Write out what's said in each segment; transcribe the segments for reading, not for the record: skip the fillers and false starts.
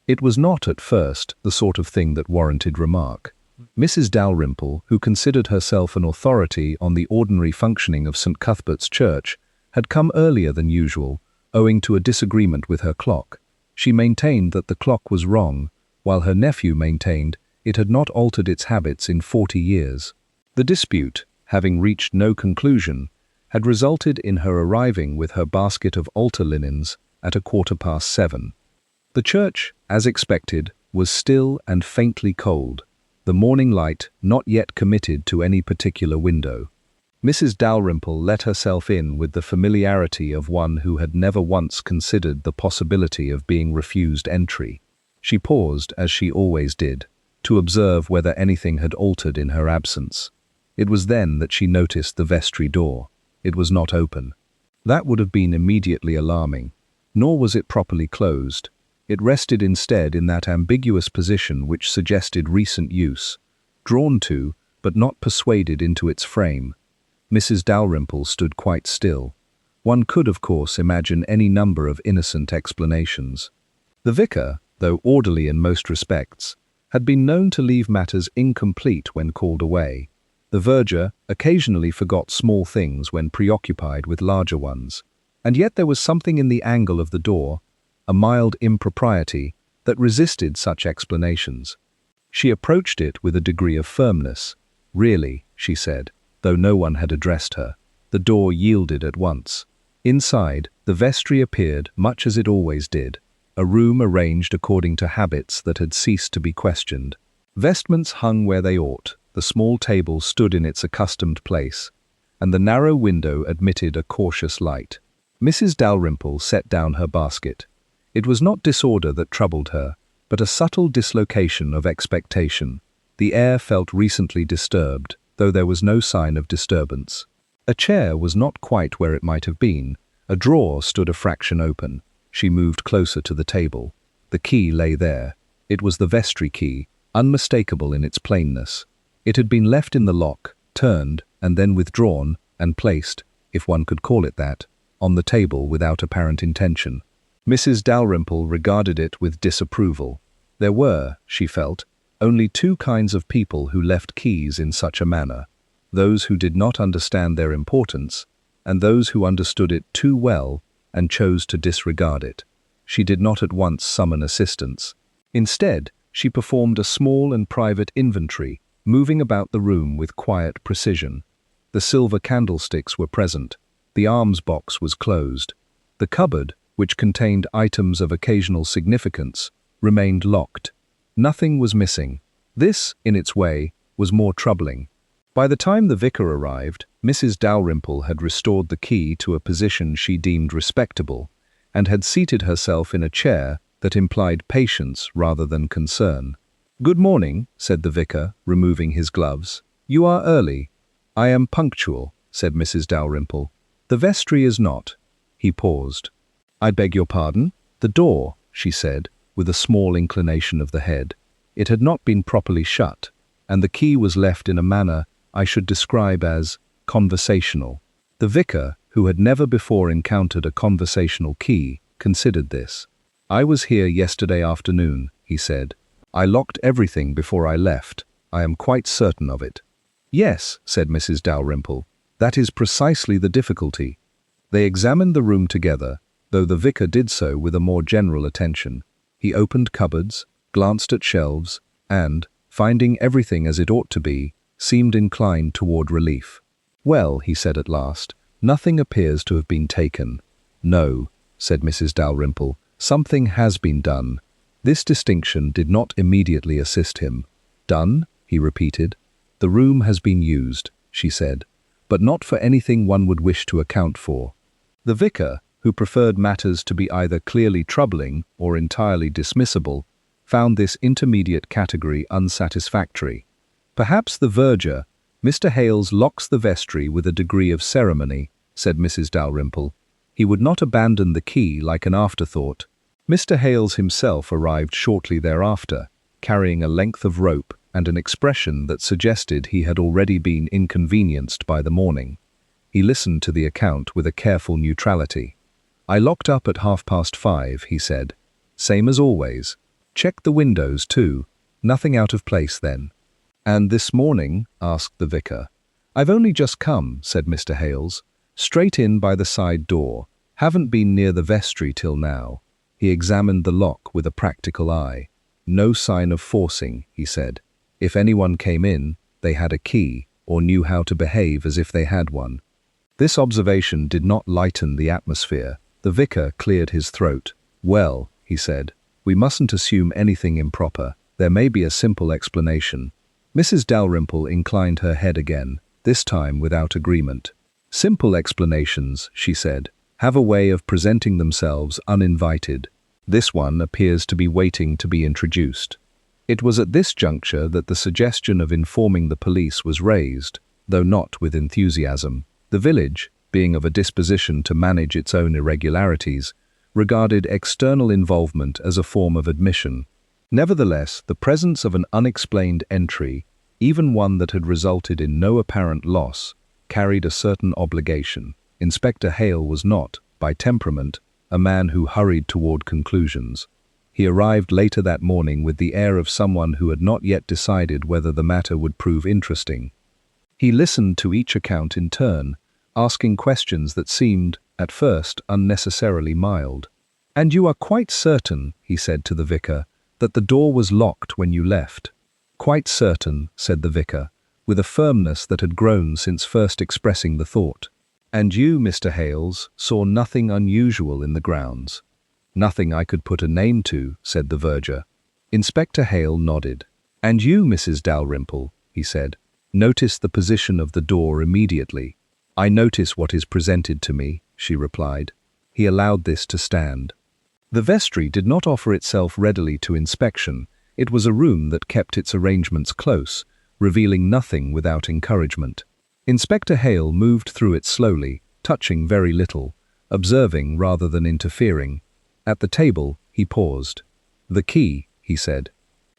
It was not, at first, the sort of thing that warranted remark. Mrs. Dalrymple, who considered herself an authority on the ordinary functioning of St. Cuthbert's Church, had come earlier than usual, owing to a disagreement with her clock. She maintained that the clock was wrong, while her nephew maintained it had not altered its habits in 40 years. The dispute, having reached no conclusion, had resulted in her arriving with her basket of altar linens at 7:15. The church, as expected, was still and faintly cold, the morning light not yet committed to any particular window. Mrs. Dalrymple let herself in with the familiarity of one who had never once considered the possibility of being refused entry. She paused, as she always did, to observe whether anything had altered in her absence. It was then that she noticed the vestry door. It was not open. That would have been immediately alarming. Nor was it properly closed. It rested instead in that ambiguous position which suggested recent use, drawn to, but not persuaded into its frame. Mrs. Dalrymple stood quite still. One could, of course, imagine any number of innocent explanations. The vicar, though orderly in most respects, had been known to leave matters incomplete when called away. The verger occasionally forgot small things when preoccupied with larger ones. And yet there was something in the angle of the door, a mild impropriety, that resisted such explanations. She approached it with a degree of firmness. "Really," she said, though no one had addressed her. The door yielded at once. Inside, the vestry appeared much as it always did, a room arranged according to habits that had ceased to be questioned. Vestments hung where they ought, the small table stood in its accustomed place, and the narrow window admitted a cautious light. Mrs. Dalrymple set down her basket. It was not disorder that troubled her, but a subtle dislocation of expectation. The air felt recently disturbed, though there was no sign of disturbance. A chair was not quite where it might have been. A drawer stood a fraction open. She moved closer to the table. The key lay there. It was the vestry key, unmistakable in its plainness. It had been left in the lock, turned, and then withdrawn, and placed, if one could call it that, on the table without apparent intention. Mrs. Dalrymple regarded it with disapproval. There were, she felt, only two kinds of people who left keys in such a manner: those who did not understand their importance, and those who understood it too well and chose to disregard it. She did not at once summon assistance. Instead, she performed a small and private inventory, moving about the room with quiet precision. The silver candlesticks were present. The alms box was closed. The cupboard, which contained items of occasional significance, remained locked. Nothing was missing. This, in its way, was more troubling. By the time the vicar arrived, Mrs. Dalrymple had restored the key to a position she deemed respectable, and had seated herself in a chair that implied patience rather than concern. "Good morning," said the vicar, removing his gloves. "You are early." "I am punctual," said Mrs. Dalrymple. "The vestry is not." He paused. "I beg your pardon?" "The door," she said, with a small inclination of the head. It had not been properly shut, and the key was left in a manner I should describe as conversational. The vicar, who had never before encountered a conversational key, considered this. "I was here yesterday afternoon," he said. "I locked everything before I left. I am quite certain of it." "Yes," said Mrs. Dalrymple, "that is precisely the difficulty." They examined the room together, though the vicar did so with a more general attention. He opened cupboards, glanced at shelves, and, finding everything as it ought to be, seemed inclined toward relief. "Well," he said at last, "nothing appears to have been taken." "No," said Mrs. Dalrymple, "something has been done." This distinction did not immediately assist him. "Done?" he repeated. "The room has been used," she said, "but not for anything one would wish to account for." The vicar, who preferred matters to be either clearly troubling or entirely dismissible, found this intermediate category unsatisfactory. "Perhaps the verger, Mr. Hales, locks the vestry with a degree of ceremony," said Mrs. Dalrymple. "He would not abandon the key like an afterthought." Mr. Hales himself arrived shortly thereafter, carrying a length of rope and an expression that suggested he had already been inconvenienced by the morning. He listened to the account with a careful neutrality. "I locked up at 5:30, he said. "Same as always." Checked the windows too. Nothing out of place then. And this morning? Asked the vicar. I've only just come, said Mr. Hales. Straight in by the side door. Haven't been near the vestry till now. He examined the lock with a practical eye. No sign of forcing, he said. If anyone came in, they had a key, or knew how to behave as if they had one. This observation did not lighten the atmosphere. The vicar cleared his throat. Well, he said, we mustn't assume anything improper. There may be a simple explanation. Mrs. Dalrymple inclined her head again, this time without agreement. Simple explanations, she said, have a way of presenting themselves uninvited. This one appears to be waiting to be introduced. It was at this juncture that the suggestion of informing the police was raised, though not with enthusiasm. The village, being of a disposition to manage its own irregularities, regarded external involvement as a form of admission. Nevertheless, the presence of an unexplained entry, even one that had resulted in no apparent loss, carried a certain obligation. Inspector Hale was not, by temperament, a man who hurried toward conclusions. He arrived later that morning with the air of someone who had not yet decided whether the matter would prove interesting. He listened to each account in turn, asking questions that seemed, at first, unnecessarily mild. "And you are quite certain," he said to the vicar, "that the door was locked when you left?" "Quite certain," said the vicar, with a firmness that had grown since first expressing the thought. "And you, Mr. Hales, saw nothing unusual in the grounds?" "Nothing I could put a name to," said the verger. Inspector Hale nodded. "And you, Mrs. Dalrymple," he said, "notice the position of the door immediately." "I notice what is presented to me," she replied. He allowed this to stand. The vestry did not offer itself readily to inspection. It was a room that kept its arrangements close, revealing nothing without encouragement. Inspector Hale moved through it slowly, touching very little, observing rather than interfering. At the table, he paused. "The key," he said.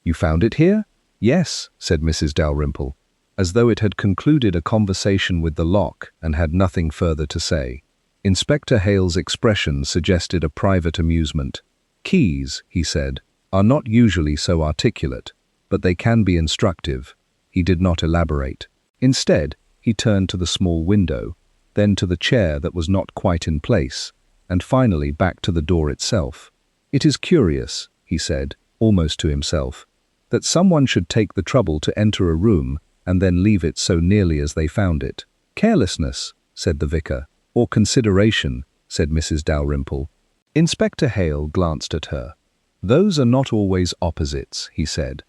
"You found it here?" "Yes," said Mrs. Dalrymple, as though it had concluded a conversation with the lock and had nothing further to say. Inspector Hale's expression suggested a private amusement. "Keys," he said, "are not usually so articulate, but they can be instructive." He did not elaborate. Instead, he turned to the small window, then to the chair that was not quite in place, and finally back to the door itself. "It is curious," he said, almost to himself, "that someone should take the trouble to enter a room and then leave it so nearly as they found it." "Carelessness," said the vicar. "Or consideration," said Mrs. Dalrymple. Inspector Hale glanced at her. "Those are not always opposites," he said.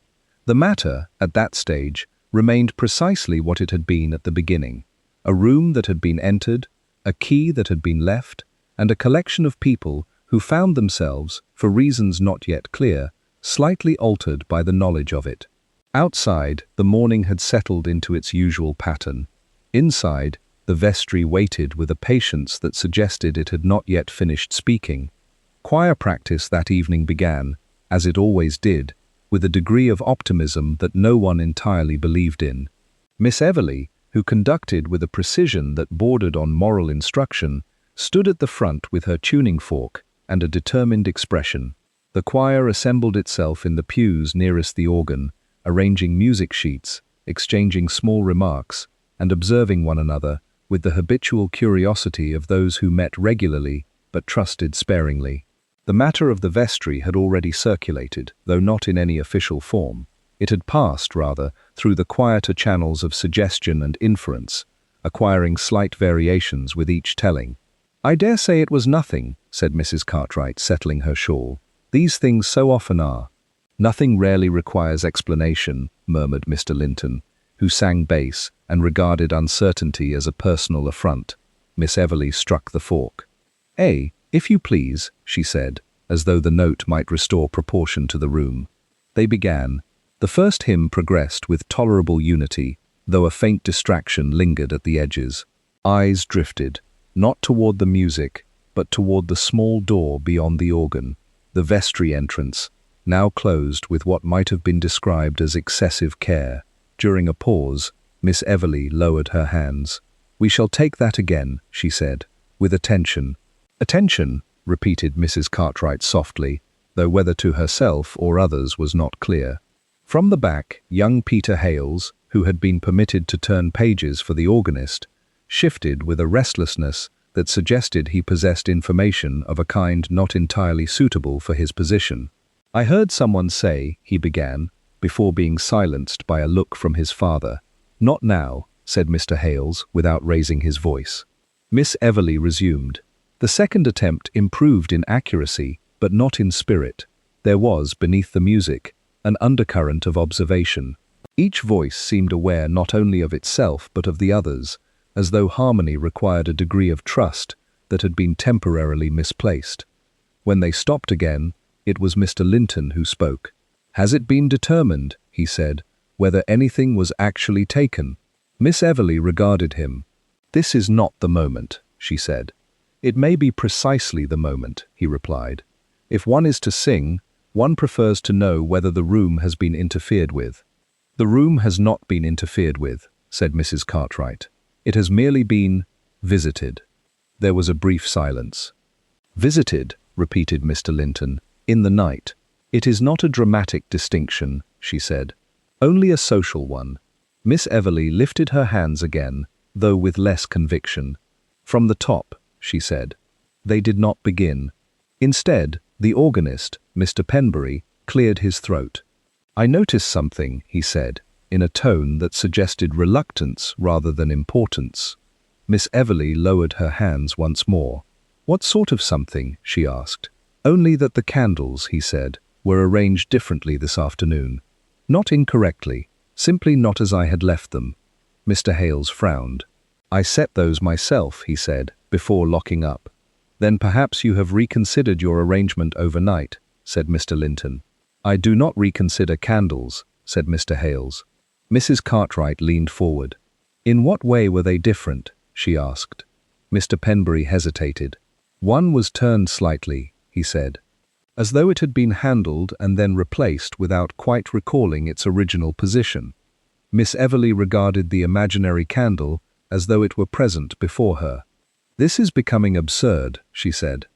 The matter, at that stage, remained precisely what it had been at the beginning. A room that had been entered, a key that had been left, and a collection of people who found themselves, for reasons not yet clear, slightly altered by the knowledge of it. Outside, the morning had settled into its usual pattern. Inside, the vestry waited with a patience that suggested it had not yet finished speaking. Choir practice that evening began, as it always did, with a degree of optimism that no one entirely believed in. Miss Everleigh, who conducted with a precision that bordered on moral instruction, stood at the front with her tuning fork and a determined expression. The choir assembled itself in the pews nearest the organ, arranging music sheets, exchanging small remarks, and observing one another with the habitual curiosity of those who met regularly but trusted sparingly. The matter of the vestry had already circulated, though not in any official form. It had passed, rather, through the quieter channels of suggestion and inference, acquiring slight variations with each telling. "I dare say it was nothing," said Mrs. Cartwright, settling her shawl. "These things so often are." "Nothing rarely requires explanation," murmured Mr. Linton, who sang bass and regarded uncertainty as a personal affront. Miss Everleigh struck the fork. "If you please," she said, as though the note might restore proportion to the room. They began. The first hymn progressed with tolerable unity, though a faint distraction lingered at the edges. Eyes drifted, not toward the music, but toward the small door beyond the organ, the vestry entrance, now closed with what might have been described as excessive care. During a pause, Miss Everleigh lowered her hands. "We shall take that again," she said, "with attention." "Attention," repeated Mrs. Cartwright softly, though whether to herself or others was not clear. From the back, young Peter Hales, who had been permitted to turn pages for the organist, shifted with a restlessness that suggested he possessed information of a kind not entirely suitable for his position. "I heard someone say," he began, before being silenced by a look from his father. "Not now," said Mr. Hales, without raising his voice. Miss Everleigh resumed. The second attempt improved in accuracy, but not in spirit. There was, beneath the music, an undercurrent of observation. Each voice seemed aware not only of itself but of the others, as though harmony required a degree of trust that had been temporarily misplaced. When they stopped again, it was Mr. Linton who spoke. "Has it been determined," he said, "whether anything was actually taken?" Miss Everleigh regarded him. "This is not the moment," she said. "It may be precisely the moment," he replied. "If one is to sing, one prefers to know whether the room has been interfered with." "The room has not been interfered with," said Mrs. Cartwright. "It has merely been visited." There was a brief silence. "Visited," repeated Mr. Linton, "in the night. It is not a dramatic distinction," she said. "Only a social one." Miss Everleigh lifted her hands again, though with less conviction. "From the top," she said. They did not begin. Instead, the organist, Mr. Penbury, cleared his throat. "I noticed something," he said, in a tone that suggested reluctance rather than importance. Miss Everleigh lowered her hands once more. "What sort of something?" she asked. "Only that the candles," he said, "were arranged differently this afternoon. Not incorrectly, simply not as I had left them." Mr. Hales frowned. "I set those myself," he said, "before locking up." "Then perhaps you have reconsidered your arrangement overnight," said Mr. Linton. "I do not reconsider candles," said Mr. Hales. Mrs. Cartwright leaned forward. "In what way were they different?" she asked. Mr. Penbury hesitated. "One was turned slightly," he said, "as though it had been handled and then replaced without quite recalling its original position." Miss Everleigh regarded the imaginary candle as though it were present before her. "This is becoming absurd," she said.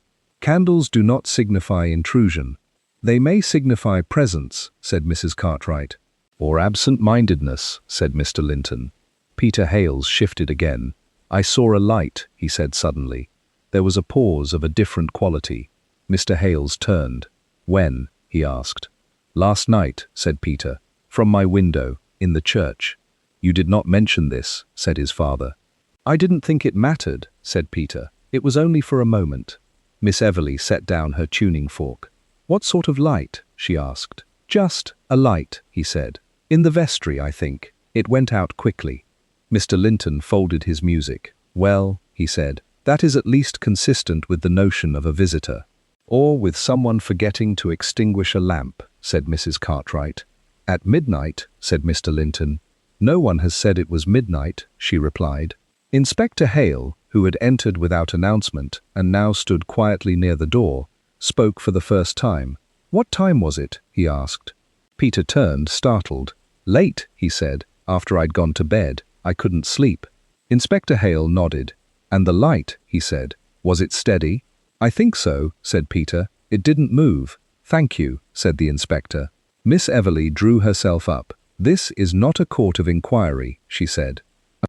"Candles do not signify intrusion." "They may signify presence," said Mrs. Cartwright. "Or absent-mindedness," said Mr. Linton. Peter Hales shifted again. "I saw a light," he said suddenly. There was a pause of a different quality. Mr. Hales turned. "When?" he asked. "Last night," said Peter. "From my window, in the church." "You did not mention this," said his father. "I didn't think it mattered," said Peter. "It was only for a moment." Miss Everleigh set down her tuning fork. "What sort of light?" she asked. "Just a light," he said. "In the vestry, I think. It went out quickly." Mr. Linton folded his music. "Well," he said, "that is at least consistent with the notion of a visitor." "Or with someone forgetting to extinguish a lamp," said Mrs. Cartwright. "At midnight," said Mr. Linton. "No one has said it was midnight," she replied. Inspector Hale, who had entered without announcement and now stood quietly near the door, spoke for the first time. "What time was it?" he asked. Peter turned, startled. "Late," he said. "After I'd gone to bed. I couldn't sleep." Inspector Hale nodded. "And the light," he said. "Was it steady?" "I think so," said Peter. "It didn't move." "Thank you," said the inspector. Miss Everleigh drew herself up. "This is not a court of inquiry," she said.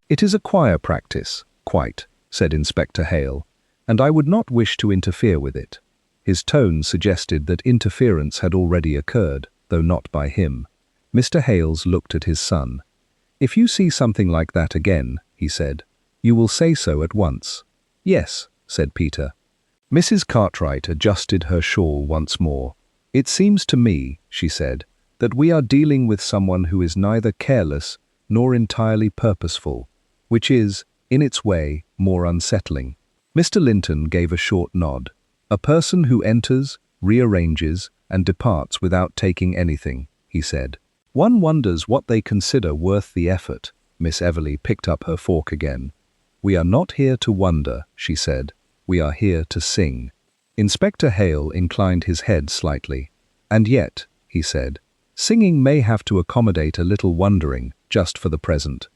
"It is a choir practice." "Quite," said Inspector Hale. "And I would not wish to interfere with it." His tone suggested that interference had already occurred, though not by him. Mr. Hales looked at his son. "If you see something like that again," he said, "you will say so at once." "Yes," said Peter. Mrs. Cartwright adjusted her shawl once more. "It seems to me," she said, "that we are dealing with someone who is neither careless nor entirely purposeful, which is, in its way, more unsettling." Mr. Linton gave a short nod. "A person who enters, rearranges, and departs without taking anything," he said. "One wonders what they consider worth the effort." Miss Everleigh picked up her fork again. "We are not here to wonder," she said. "We are here to sing." Inspector Hale inclined his head slightly. "And yet," he said, "singing may have to accommodate a little wondering, just for the present."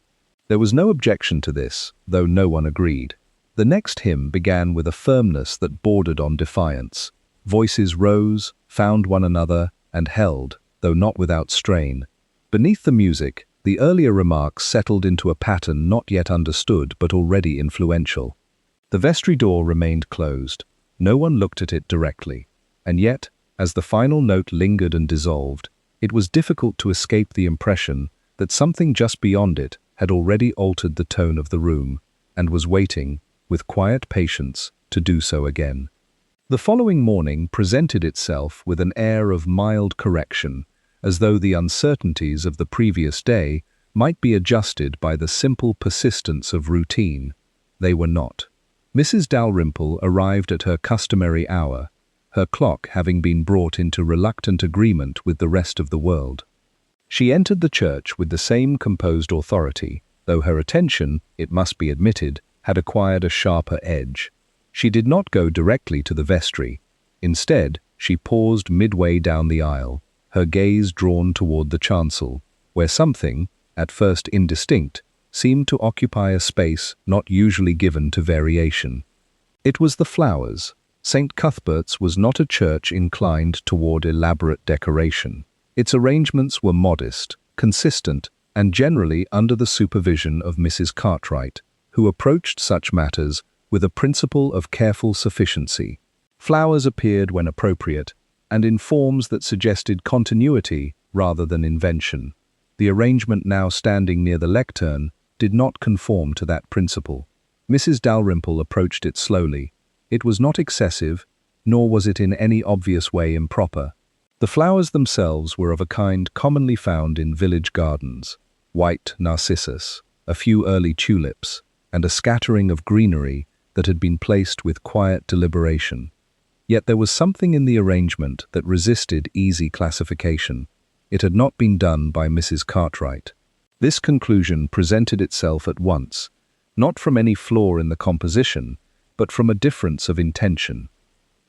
There was no objection to this, though no one agreed. The next hymn began with a firmness that bordered on defiance. Voices rose, found one another, and held, though not without strain. Beneath the music, the earlier remarks settled into a pattern not yet understood but already influential. The vestry door remained closed. No one looked at it directly. And yet, as the final note lingered and dissolved, it was difficult to escape the impression that something just beyond it had already altered the tone of the room, and was waiting, with quiet patience, to do so again. The following morning presented itself with an air of mild correction, as though the uncertainties of the previous day might be adjusted by the simple persistence of routine. They were not. Mrs. Dalrymple arrived at her customary hour, her clock having been brought into reluctant agreement with the rest of the world. She entered the church with the same composed authority, though her attention, it must be admitted, had acquired a sharper edge. She did not go directly to the vestry. Instead, she paused midway down the aisle, her gaze drawn toward the chancel, where something, at first indistinct, seemed to occupy a space not usually given to variation. It was the flowers. St. Cuthbert's was not a church inclined toward elaborate decoration. Its arrangements were modest, consistent, and generally under the supervision of Mrs. Cartwright, who approached such matters with a principle of careful sufficiency. Flowers appeared when appropriate, and in forms that suggested continuity rather than invention. The arrangement now standing near the lectern did not conform to that principle. Mrs. Dalrymple approached it slowly. It was not excessive, nor was it in any obvious way improper. The flowers themselves were of a kind commonly found in village gardens: white narcissus, a few early tulips, and a scattering of greenery that had been placed with quiet deliberation. Yet there was something in the arrangement that resisted easy classification. It had not been done by Mrs. Cartwright. This conclusion presented itself at once, not from any flaw in the composition, but from a difference of intention.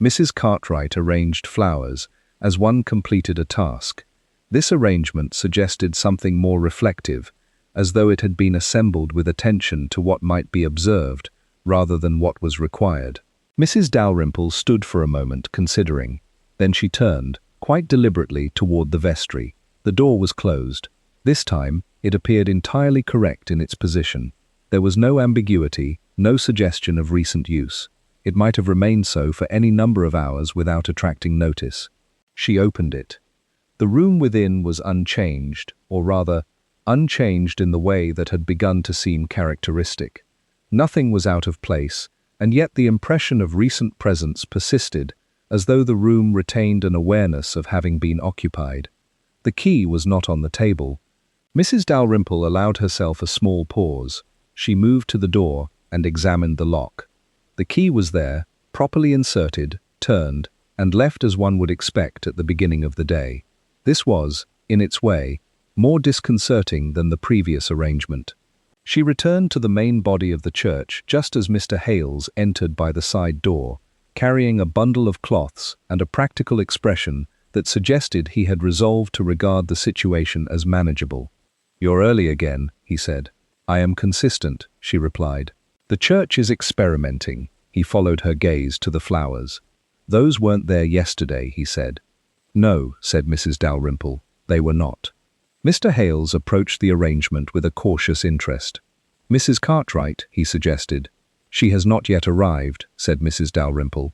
Mrs. Cartwright arranged flowers as one completed a task. This arrangement suggested something more reflective, as though it had been assembled with attention to what might be observed, rather than what was required. Mrs. Dalrymple stood for a moment considering. Then she turned, quite deliberately, toward the vestry. The door was closed. This time, it appeared entirely correct in its position. There was no ambiguity, no suggestion of recent use. It might have remained so for any number of hours without attracting notice. She opened it. The room within was unchanged, or rather, unchanged in the way that had begun to seem characteristic. Nothing was out of place, and yet the impression of recent presence persisted, as though the room retained an awareness of having been occupied. The key was not on the table. Mrs. Dalrymple allowed herself a small pause. She moved to the door and examined the lock. The key was there, properly inserted, turned, and left as one would expect at the beginning of the day. This was, in its way, more disconcerting than the previous arrangement. She returned to the main body of the church just as Mr. Hales entered by the side door, carrying a bundle of cloths and a practical expression that suggested he had resolved to regard the situation as manageable. "You're early again," he said. "I am consistent," she replied. "The church is experimenting." He followed her gaze to the flowers. "Those weren't there yesterday," he said. "No," said Mrs. Dalrymple, "they were not." Mr. Hales approached the arrangement with a cautious interest. "Mrs. Cartwright," he suggested. "She has not yet arrived," said Mrs. Dalrymple.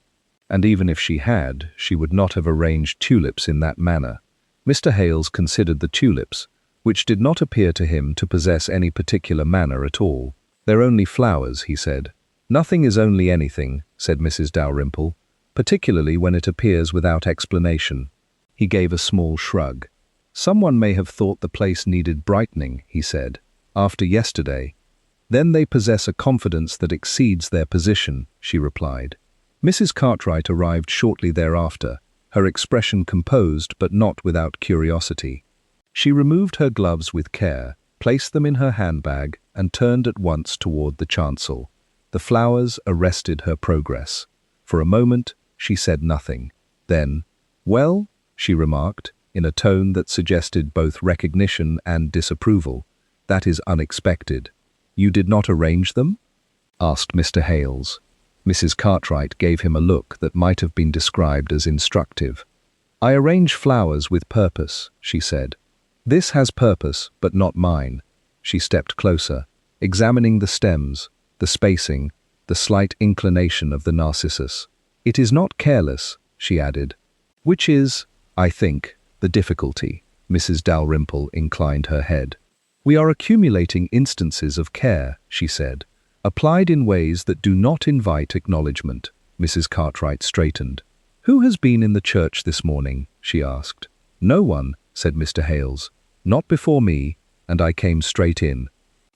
"And even if she had, she would not have arranged tulips in that manner." Mr. Hales considered the tulips, which did not appear to him to possess any particular manner at all. "They're only flowers," he said. "Nothing is only anything," said Mrs. Dalrymple, "particularly when it appears without explanation." He gave a small shrug. "Someone may have thought the place needed brightening," he said, "after yesterday." "Then they possess a confidence that exceeds their position," she replied. Mrs. Cartwright arrived shortly thereafter, her expression composed but not without curiosity. She removed her gloves with care, placed them in her handbag, and turned at once toward the chancel. The flowers arrested her progress. For a moment, she said nothing. Then, "Well," she remarked, in a tone that suggested both recognition and disapproval, "that is unexpected." "You did not arrange them?" asked Mr. Hales. Mrs. Cartwright gave him a look that might have been described as instructive. "I arrange flowers with purpose," she said. "This has purpose, but not mine." She stepped closer, examining the stems, the spacing, the slight inclination of the narcissus. "It is not careless," she added. "Which is, I think, the difficulty." Mrs. Dalrymple inclined her head. "We are accumulating instances of care," she said, "applied in ways that do not invite acknowledgement." Mrs. Cartwright straightened. "Who has been in the church this morning?" she asked. "No one," said Mr. Hales. "Not before me, and I came straight in."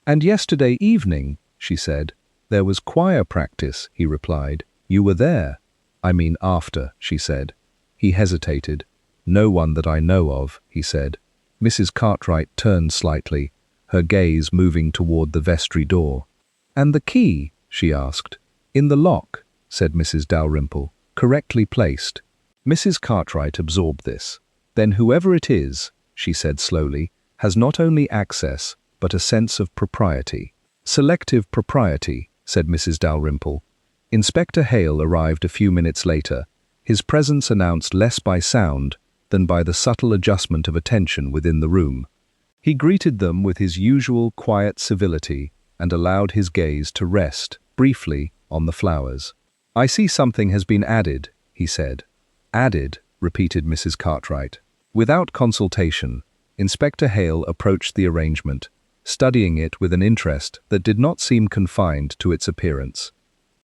"And yesterday evening," she said. "There was choir practice," he replied. "You were there." "I mean after," she said. He hesitated. "No one that I know of," he said. Mrs. Cartwright turned slightly, her gaze moving toward the vestry door. "And the key?" she asked. "In the lock," said Mrs. Dalrymple. "Correctly placed." Mrs. Cartwright absorbed this. "Then whoever it is," she said slowly, "has not only access, but a sense of propriety." "Selective propriety," said Mrs. Dalrymple. Inspector Hale arrived a few minutes later, his presence announced less by sound than by the subtle adjustment of attention within the room. He greeted them with his usual quiet civility and allowed his gaze to rest, briefly, on the flowers. "I see something has been added," he said. "Added," repeated Mrs. Cartwright. Without consultation, Inspector Hale approached the arrangement, studying it with an interest that did not seem confined to its appearance.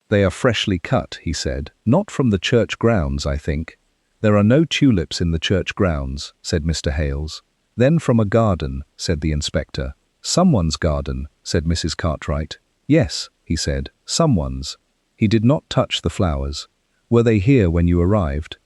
"They are freshly cut," he said. "Not from the church grounds, I think." "There are no tulips in the church grounds," said Mr. Hales. "Then from a garden," said the inspector. "Someone's garden," said Mrs. Cartwright. "Yes," he said, "someone's." He did not touch the flowers. "Were they here when you arrived?"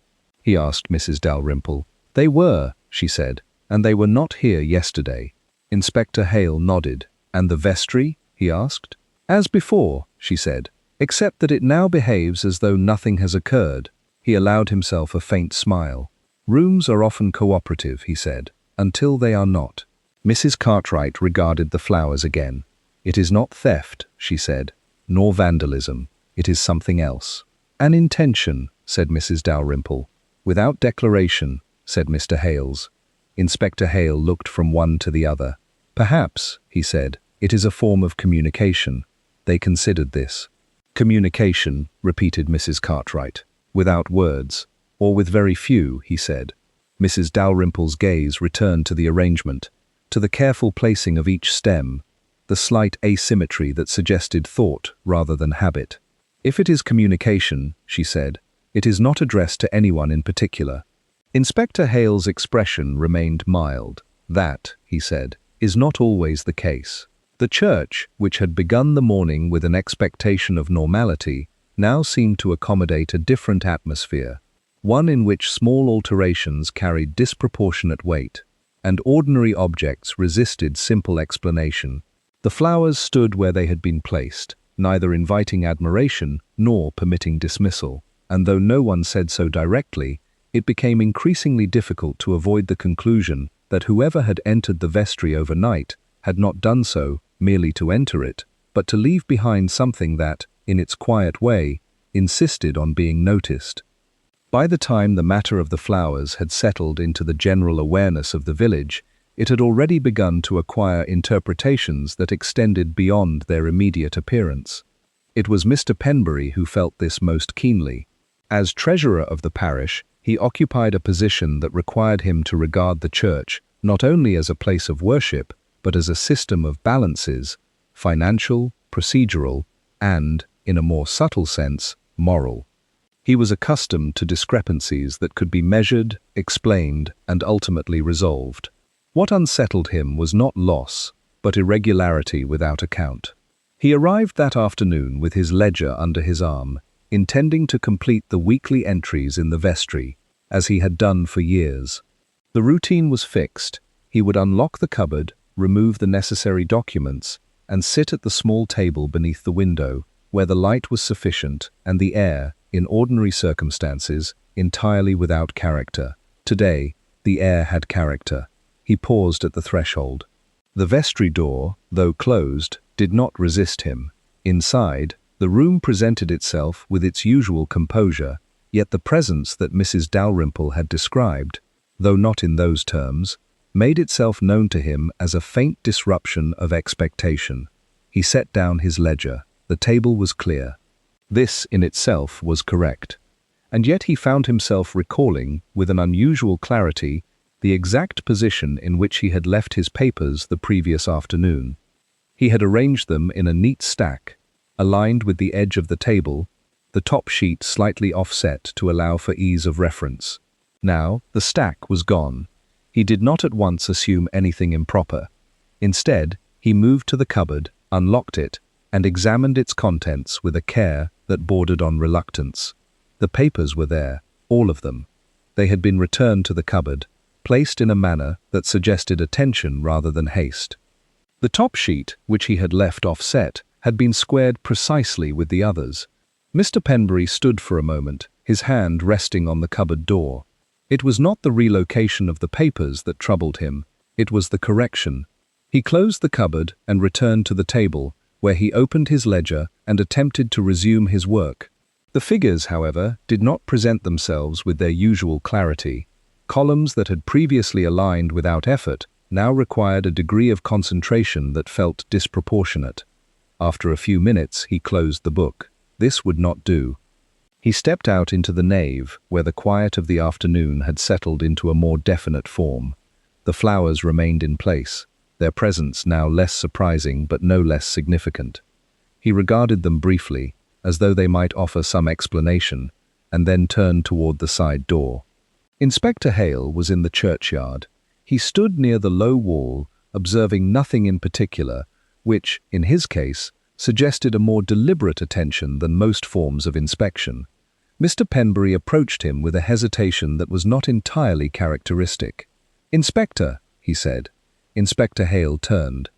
he asked Mrs. Dalrymple. "They were," she said, "and they were not here yesterday." Inspector Hale nodded. "And the vestry?" he asked. "As before," she said, "except that it now behaves as though nothing has occurred." He allowed himself a faint smile. "Rooms are often cooperative," he said, "until they are not." Mrs. Cartwright regarded the flowers again. "It is not theft," she said, "nor vandalism. It is something else." "An intention," said Mrs. Dalrymple. "Without declaration," said Mr. Hales. Inspector Hale looked from one to the other. "Perhaps," he said, "it is a form of communication." They considered this. "Communication," repeated Mrs. Cartwright. "Without words, or with very few," he said. Mrs. Dalrymple's gaze returned to the arrangement, to the careful placing of each stem, the slight asymmetry that suggested thought rather than habit. "If it is communication," she said, "it is not addressed to anyone in particular." Inspector Hale's expression remained mild. "That," he said, "is not always the case." The church, which had begun the morning with an expectation of normality, now seemed to accommodate a different atmosphere, one in which small alterations carried disproportionate weight, and ordinary objects resisted simple explanation. The flowers stood where they had been placed, neither inviting admiration nor permitting dismissal, and though no one said so directly, it became increasingly difficult to avoid the conclusion that whoever had entered the vestry overnight had not done so merely to enter it, but to leave behind something that, in its quiet way, insisted on being noticed. By the time the matter of the flowers had settled into the general awareness of the village, it had already begun to acquire interpretations that extended beyond their immediate appearance. It was Mr. Penbury who felt this most keenly. As treasurer of the parish, he occupied a position that required him to regard the church not only as a place of worship, but as a system of balances, financial, procedural, and, in a more subtle sense, moral. He was accustomed to discrepancies that could be measured, explained, and ultimately resolved. What unsettled him was not loss, but irregularity without account. He arrived that afternoon with his ledger under his arm, intending to complete the weekly entries in the vestry, as he had done for years. The routine was fixed. He would unlock the cupboard, remove the necessary documents, and sit at the small table beneath the window, where the light was sufficient and the air, in ordinary circumstances, entirely without character. Today, the air had character. He paused at the threshold. The vestry door, though closed, did not resist him. Inside, the room presented itself with its usual composure, Yet the presence that Mrs. Dalrymple had described, though not in those terms, made itself known to him as a faint disruption of expectation. He set down his ledger. The table was clear. This in itself was correct. And yet he found himself recalling, with an unusual clarity, the exact position in which he had left his papers the previous afternoon. He had arranged them in a neat stack, aligned with the edge of the table, the top sheet slightly offset to allow for ease of reference. Now, the stack was gone. He did not at once assume anything improper. Instead, he moved to the cupboard, unlocked it, and examined its contents with a care that bordered on reluctance. The papers were there, all of them. They had been returned to the cupboard, placed in a manner that suggested attention rather than haste. The top sheet, which he had left offset, had been squared precisely with the others. Mr. Penbury stood for a moment, his hand resting on the cupboard door. It was not the relocation of the papers that troubled him, it was the correction. He closed the cupboard and returned to the table, where he opened his ledger and attempted to resume his work. The figures, however, did not present themselves with their usual clarity. Columns that had previously aligned without effort now required a degree of concentration that felt disproportionate. After a few minutes, he closed the book. This would not do. He stepped out into the nave, where the quiet of the afternoon had settled into a more definite form. The flowers remained in place, their presence now less surprising but no less significant. He regarded them briefly, as though they might offer some explanation, and then turned toward the side door. Inspector Hale was in the churchyard. He stood near the low wall, observing nothing in particular, which, in his case, suggested a more deliberate attention than most forms of inspection. Mr. Penbury approached him with a hesitation that was not entirely characteristic. "Inspector," he said. Inspector Hale turned.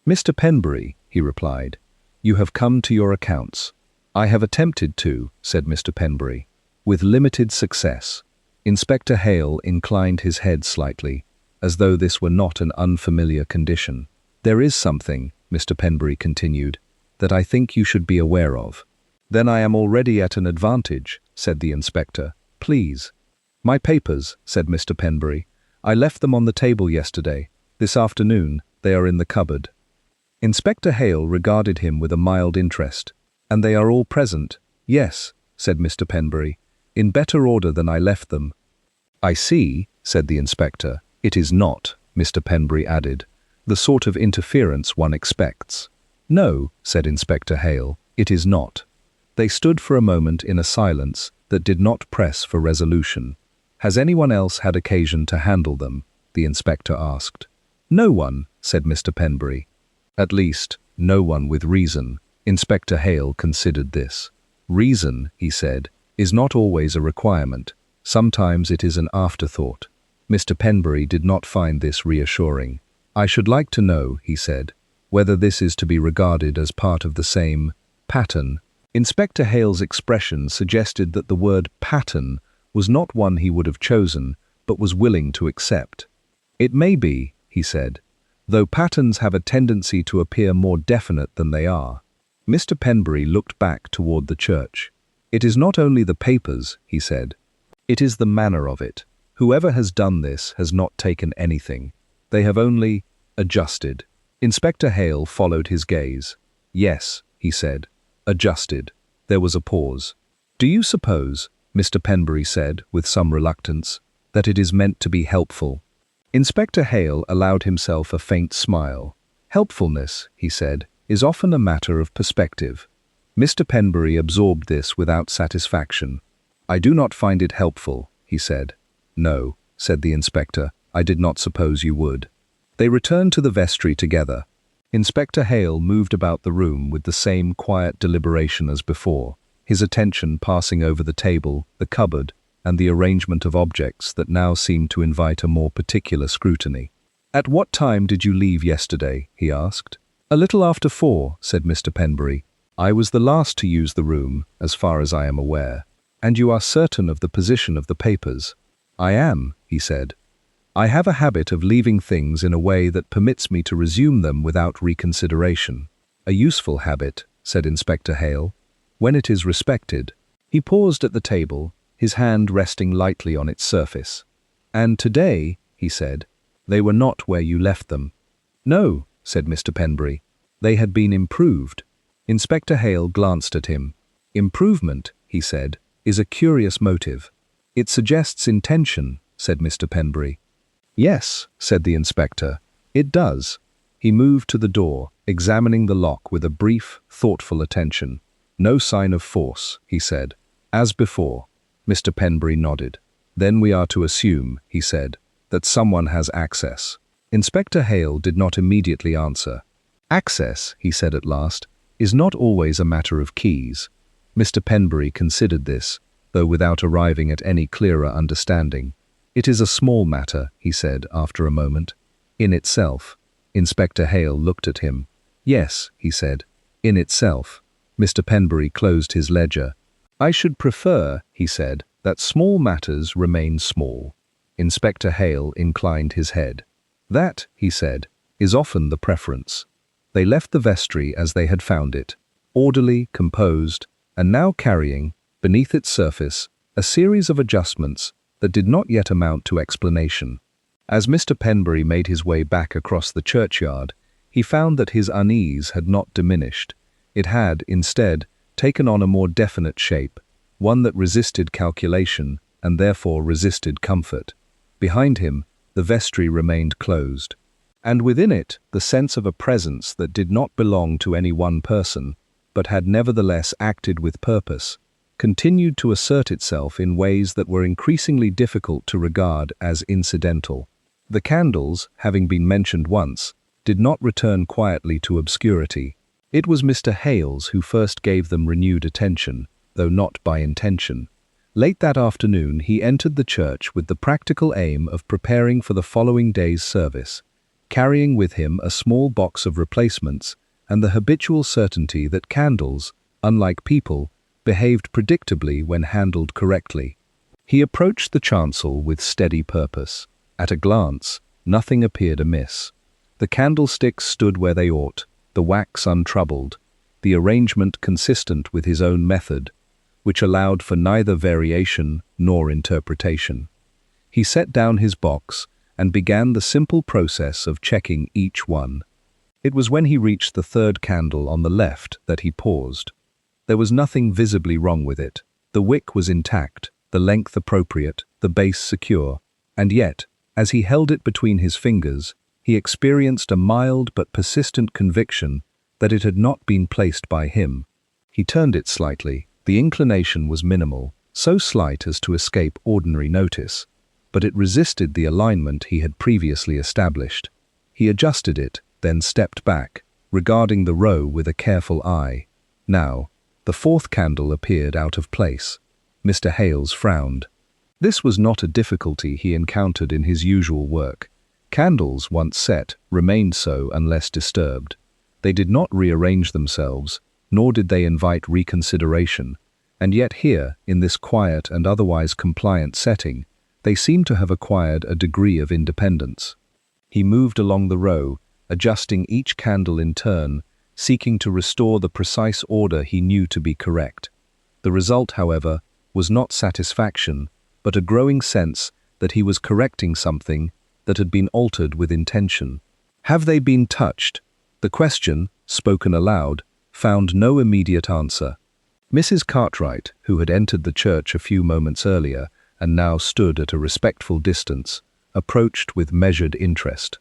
"Mr. Penbury," he replied, "you have come to your accounts." "I have attempted to," said Mr. Penbury, "with limited success." Inspector Hale inclined his head slightly, as though this were not an unfamiliar condition. "There is something," Mr. Penbury continued, "that I think you should be aware of." "Then I am already at an advantage," said the inspector. "Please." "My papers," said Mr. Penbury. "I left them on the table yesterday. This afternoon, they are in the cupboard." Inspector Hale regarded him with a mild interest. "And they are all present?" "Yes," said Mr. Penbury, "in better order than I left them." "I see," said the inspector. "It is not," Mr. Penbury added, "the sort of interference one expects." "No," said Inspector Hale, "it is not." They stood for a moment in a silence that did not press for resolution. "Has anyone else had occasion to handle them?" the inspector asked. "No one," said Mr. Penbury. "At least, no one with reason." Inspector Hale considered this. "Reason," he said, "is not always a requirement. Sometimes it is an afterthought." Mr. Penbury did not find this reassuring. "I should like to know," he said, "whether this is to be regarded as part of the same pattern." Inspector Hale's expression suggested that the word pattern was not one he would have chosen, but was willing to accept. "It may be," he said, "though patterns have a tendency to appear more definite than they are." Mr. Penbury looked back toward the church. "It is not only the papers," he said. "It is the manner of it. Whoever has done this has not taken anything. They have only adjusted." Inspector Hale followed his gaze. "Yes," he said, "adjusted." There was a pause. "Do you suppose," Mr. Penbury said with some reluctance, "that it is meant to be helpful?" Inspector Hale allowed himself a faint smile. "Helpfulness," he said, "is often a matter of perspective." Mr. Penbury absorbed this without satisfaction. "I do not find it helpful," he said. "No," said the inspector, "I did not suppose you would." They returned to the vestry together. Inspector Hale moved about the room with the same quiet deliberation as before, his attention passing over the table, the cupboard, and the arrangement of objects that now seemed to invite a more particular scrutiny. "At what time did you leave yesterday?" he asked. "A little after 4, said Mr. Penbury. "I was the last to use the room, as far as I am aware." "And you are certain of the position of the papers?" "I am," he said. "I have a habit of leaving things in a way that permits me to resume them without reconsideration." "A useful habit," said Inspector Hale, "when it is respected." He paused at the table, his hand resting lightly on its surface. "And today," he said, "they were not where you left them." "No," said Mr. Penbury. "They had been improved." Inspector Hale glanced at him. "Improvement," he said, "is a curious motive." "It suggests intention," said Mr. Penbury. "Yes," said the inspector, "it does." He moved to the door, examining the lock with a brief, thoughtful attention. "No sign of force," he said. "As before." Mr. Penbury nodded. "Then we are to assume," he said, "that someone has access." Inspector Hale did not immediately answer. "Access," he said at last, "is not always a matter of keys." Mr. Penbury considered this, though without arriving at any clearer understanding. "It is a small matter," he said after a moment. "In itself." Inspector Hale looked at him. "Yes," he said, "in itself." Mr. Penbury closed his ledger. "I should prefer," he said, "that small matters remain small." Inspector Hale inclined his head. "That," he said, "is often the preference." They left the vestry as they had found it, orderly, composed, and now carrying, beneath its surface, a series of adjustments that did not yet amount to explanation. As Mr. Penbury made his way back across the churchyard, he found that his unease had not diminished. It had, instead, taken on a more definite shape, one that resisted calculation and therefore resisted comfort. Behind him, the vestry remained closed, and within it the sense of a presence that did not belong to any one person, but had nevertheless acted with purpose, continued to assert itself in ways that were increasingly difficult to regard as incidental. The candles, having been mentioned once, did not return quietly to obscurity. It was Mr. Hales who first gave them renewed attention, though not by intention. Late that afternoon he entered the church with the practical aim of preparing for the following day's service, carrying with him a small box of replacements and the habitual certainty that candles, unlike people, behaved predictably when handled correctly. He approached the chancel with steady purpose. At a glance, nothing appeared amiss. The candlesticks stood where they ought, the wax untroubled, the arrangement consistent with his own method, which allowed for neither variation nor interpretation. He set down his box and began the simple process of checking each one. It was when he reached the third candle on the left that he paused. There was nothing visibly wrong with it. The wick was intact, the length appropriate, the base secure, and yet, as he held it between his fingers, he experienced a mild but persistent conviction that it had not been placed by him. He turned it slightly. The inclination was minimal, so slight as to escape ordinary notice, but it resisted the alignment he had previously established. He adjusted it, then stepped back, regarding the row with a careful eye. Now, the fourth candle appeared out of place. Mr. Hales frowned. This was not a difficulty he encountered in his usual work. Candles, once set, remained so unless disturbed. They did not rearrange themselves, nor did they invite reconsideration, and yet here, in this quiet and otherwise compliant setting, they seemed to have acquired a degree of independence. He moved along the row, adjusting each candle in turn, seeking to restore the precise order he knew to be correct. The result, however, was not satisfaction, but a growing sense that he was correcting something that had been altered with intention. "Have they been touched?" The question, spoken aloud, found no immediate answer. Mrs. Cartwright, who had entered the church a few moments earlier and now stood at a respectful distance, approached with measured interest.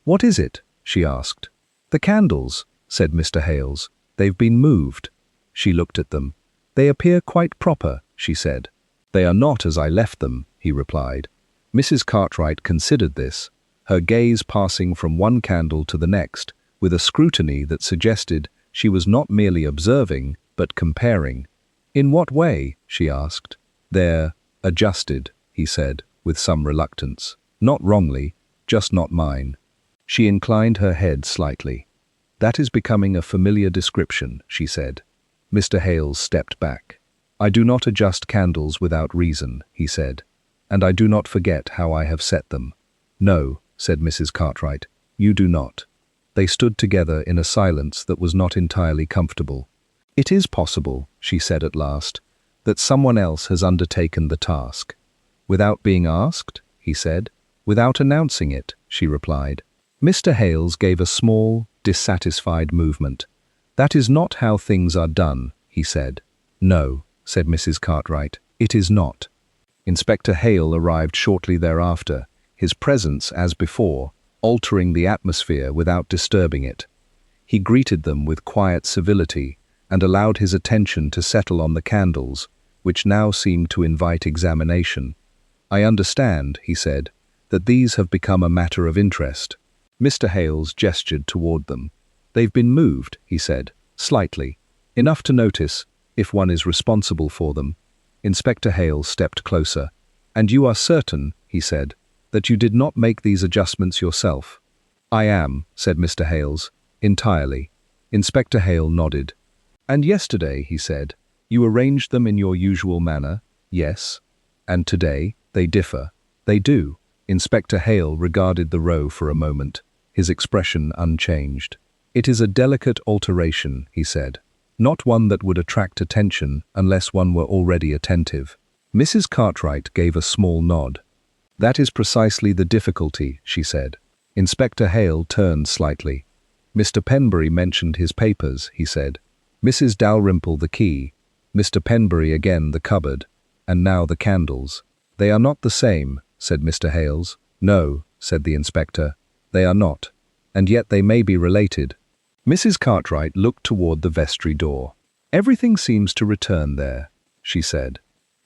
"What is it?" she asked. "The candles," said Mr. Hales. "They've been moved." She looked at them. "They appear quite proper," she said. "They are not as I left them," he replied. Mrs. Cartwright considered this, her gaze passing from one candle to the next, with a scrutiny that suggested she was not merely observing, but comparing. "In what way?" she asked. "They're adjusted," he said, with some reluctance. "Not wrongly, just not mine." She inclined her head slightly. "That is becoming a familiar description," she said. Mr. Hales stepped back. "I do not adjust candles without reason," he said, "and I do not forget how I have set them." "No," said Mrs. Cartwright, "you do not." They stood together in a silence that was not entirely comfortable. "It is possible," she said at last, that someone else has undertaken the task. Without being asked, he said. Without announcing it, she replied. Mr. Hales gave a small, dissatisfied movement. That is not how things are done, he said. No, said Mrs. Cartwright, it is not. Inspector Hale arrived shortly thereafter, his presence, as before, altering the atmosphere without disturbing it. He greeted them with quiet civility and allowed his attention to settle on the candles, which now seemed to invite examination. I understand, he said, that these have become a matter of interest. Mr. Hales gestured toward them. They've been moved, he said, slightly, enough to notice, if one is responsible for them. Inspector Hale stepped closer. And you are certain, he said, that you did not make these adjustments yourself? I am, said Mr. Hales, entirely. Inspector Hale nodded. And yesterday, he said, you arranged them in your usual manner? Yes. And today, they differ? They do. Inspector Hale regarded the row for a moment, his expression unchanged. It is a delicate alteration, he said, not one that would attract attention unless one were already attentive. Mrs. Cartwright gave a small nod. That is precisely the difficulty, she said. Inspector Hale turned slightly. Mr. Penbury mentioned his papers, he said. Mrs. Dalrymple the key, Mr. Penbury again the cupboard, and now the candles. They are not the same, said Mr. Hales. No, said the inspector, they are not, and yet they may be related. Mrs. Cartwright looked toward the vestry door. Everything seems to return there, she said.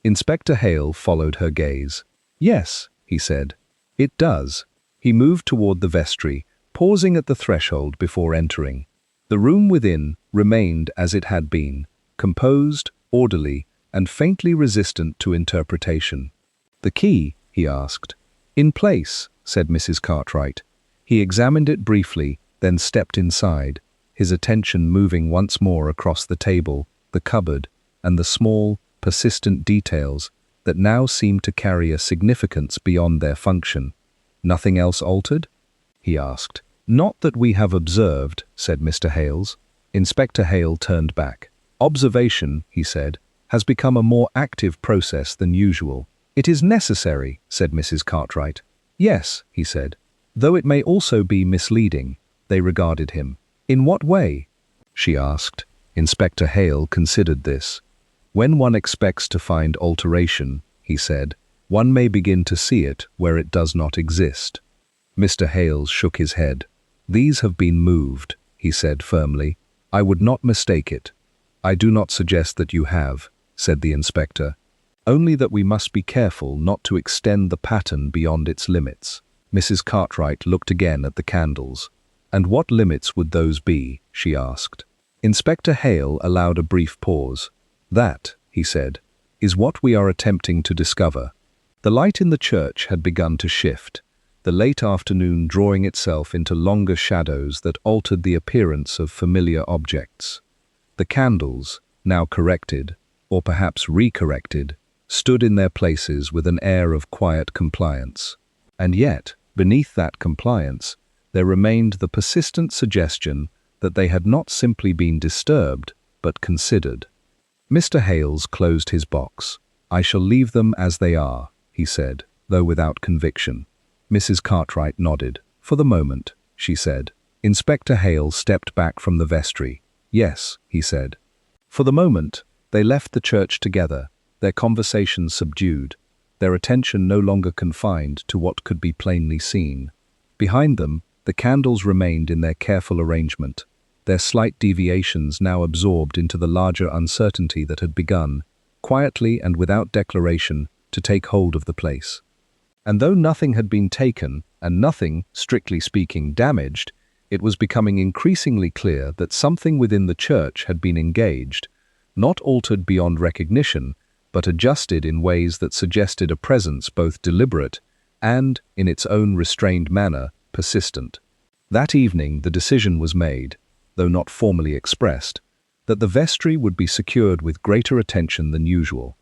Inspector Hale followed her gaze. Yes, he said, it does. He moved toward the vestry, pausing at the threshold before entering. The room within remained as it had been, composed, orderly, and faintly resistant to interpretation. The key, he asked. In place, said Mrs. Cartwright. He examined it briefly, then stepped inside, his attention moving once more across the table, the cupboard, and the small, persistent details that now seemed to carry a significance beyond their function. Nothing else altered? He asked. Not that we have observed, said Mr. Hales. Inspector Hale turned back. Observation, he said, has become a more active process than usual. It is necessary, said Mrs. Cartwright. Yes, he said, though it may also be misleading. They regarded him. In what way? She asked. Inspector Hale considered this. When one expects to find alteration, he said, one may begin to see it where it does not exist. Mr. Hales shook his head. These have been moved, he said firmly. I would not mistake it. I do not suggest that you have, said the inspector. Only that we must be careful not to extend the pattern beyond its limits. Mrs. Cartwright looked again at the candles. And what limits would those be? She asked. Inspector Hale allowed a brief pause. That, he said, is what we are attempting to discover. The light in the church had begun to shift, the late afternoon drawing itself into longer shadows that altered the appearance of familiar objects. The candles, now corrected, or perhaps recorrected, stood in their places with an air of quiet compliance. And yet, beneath that compliance, there remained the persistent suggestion that they had not simply been disturbed, but considered. Mr. Hales closed his box. I shall leave them as they are, he said, though without conviction. Mrs. Cartwright nodded. For the moment, she said. Inspector Hale stepped back from the vestry. Yes, he said. For the moment, they left the church together, their conversation subdued, their attention no longer confined to what could be plainly seen. Behind them, the candles remained in their careful arrangement, their slight deviations now absorbed into the larger uncertainty that had begun, quietly and without declaration, to take hold of the place. And though nothing had been taken, and nothing, strictly speaking, damaged, it was becoming increasingly clear that something within the church had been engaged, not altered beyond recognition, but adjusted in ways that suggested a presence both deliberate and, in its own restrained manner, persistent. That evening the decision was made, though not formally expressed, that the vestry would be secured with greater attention than usual.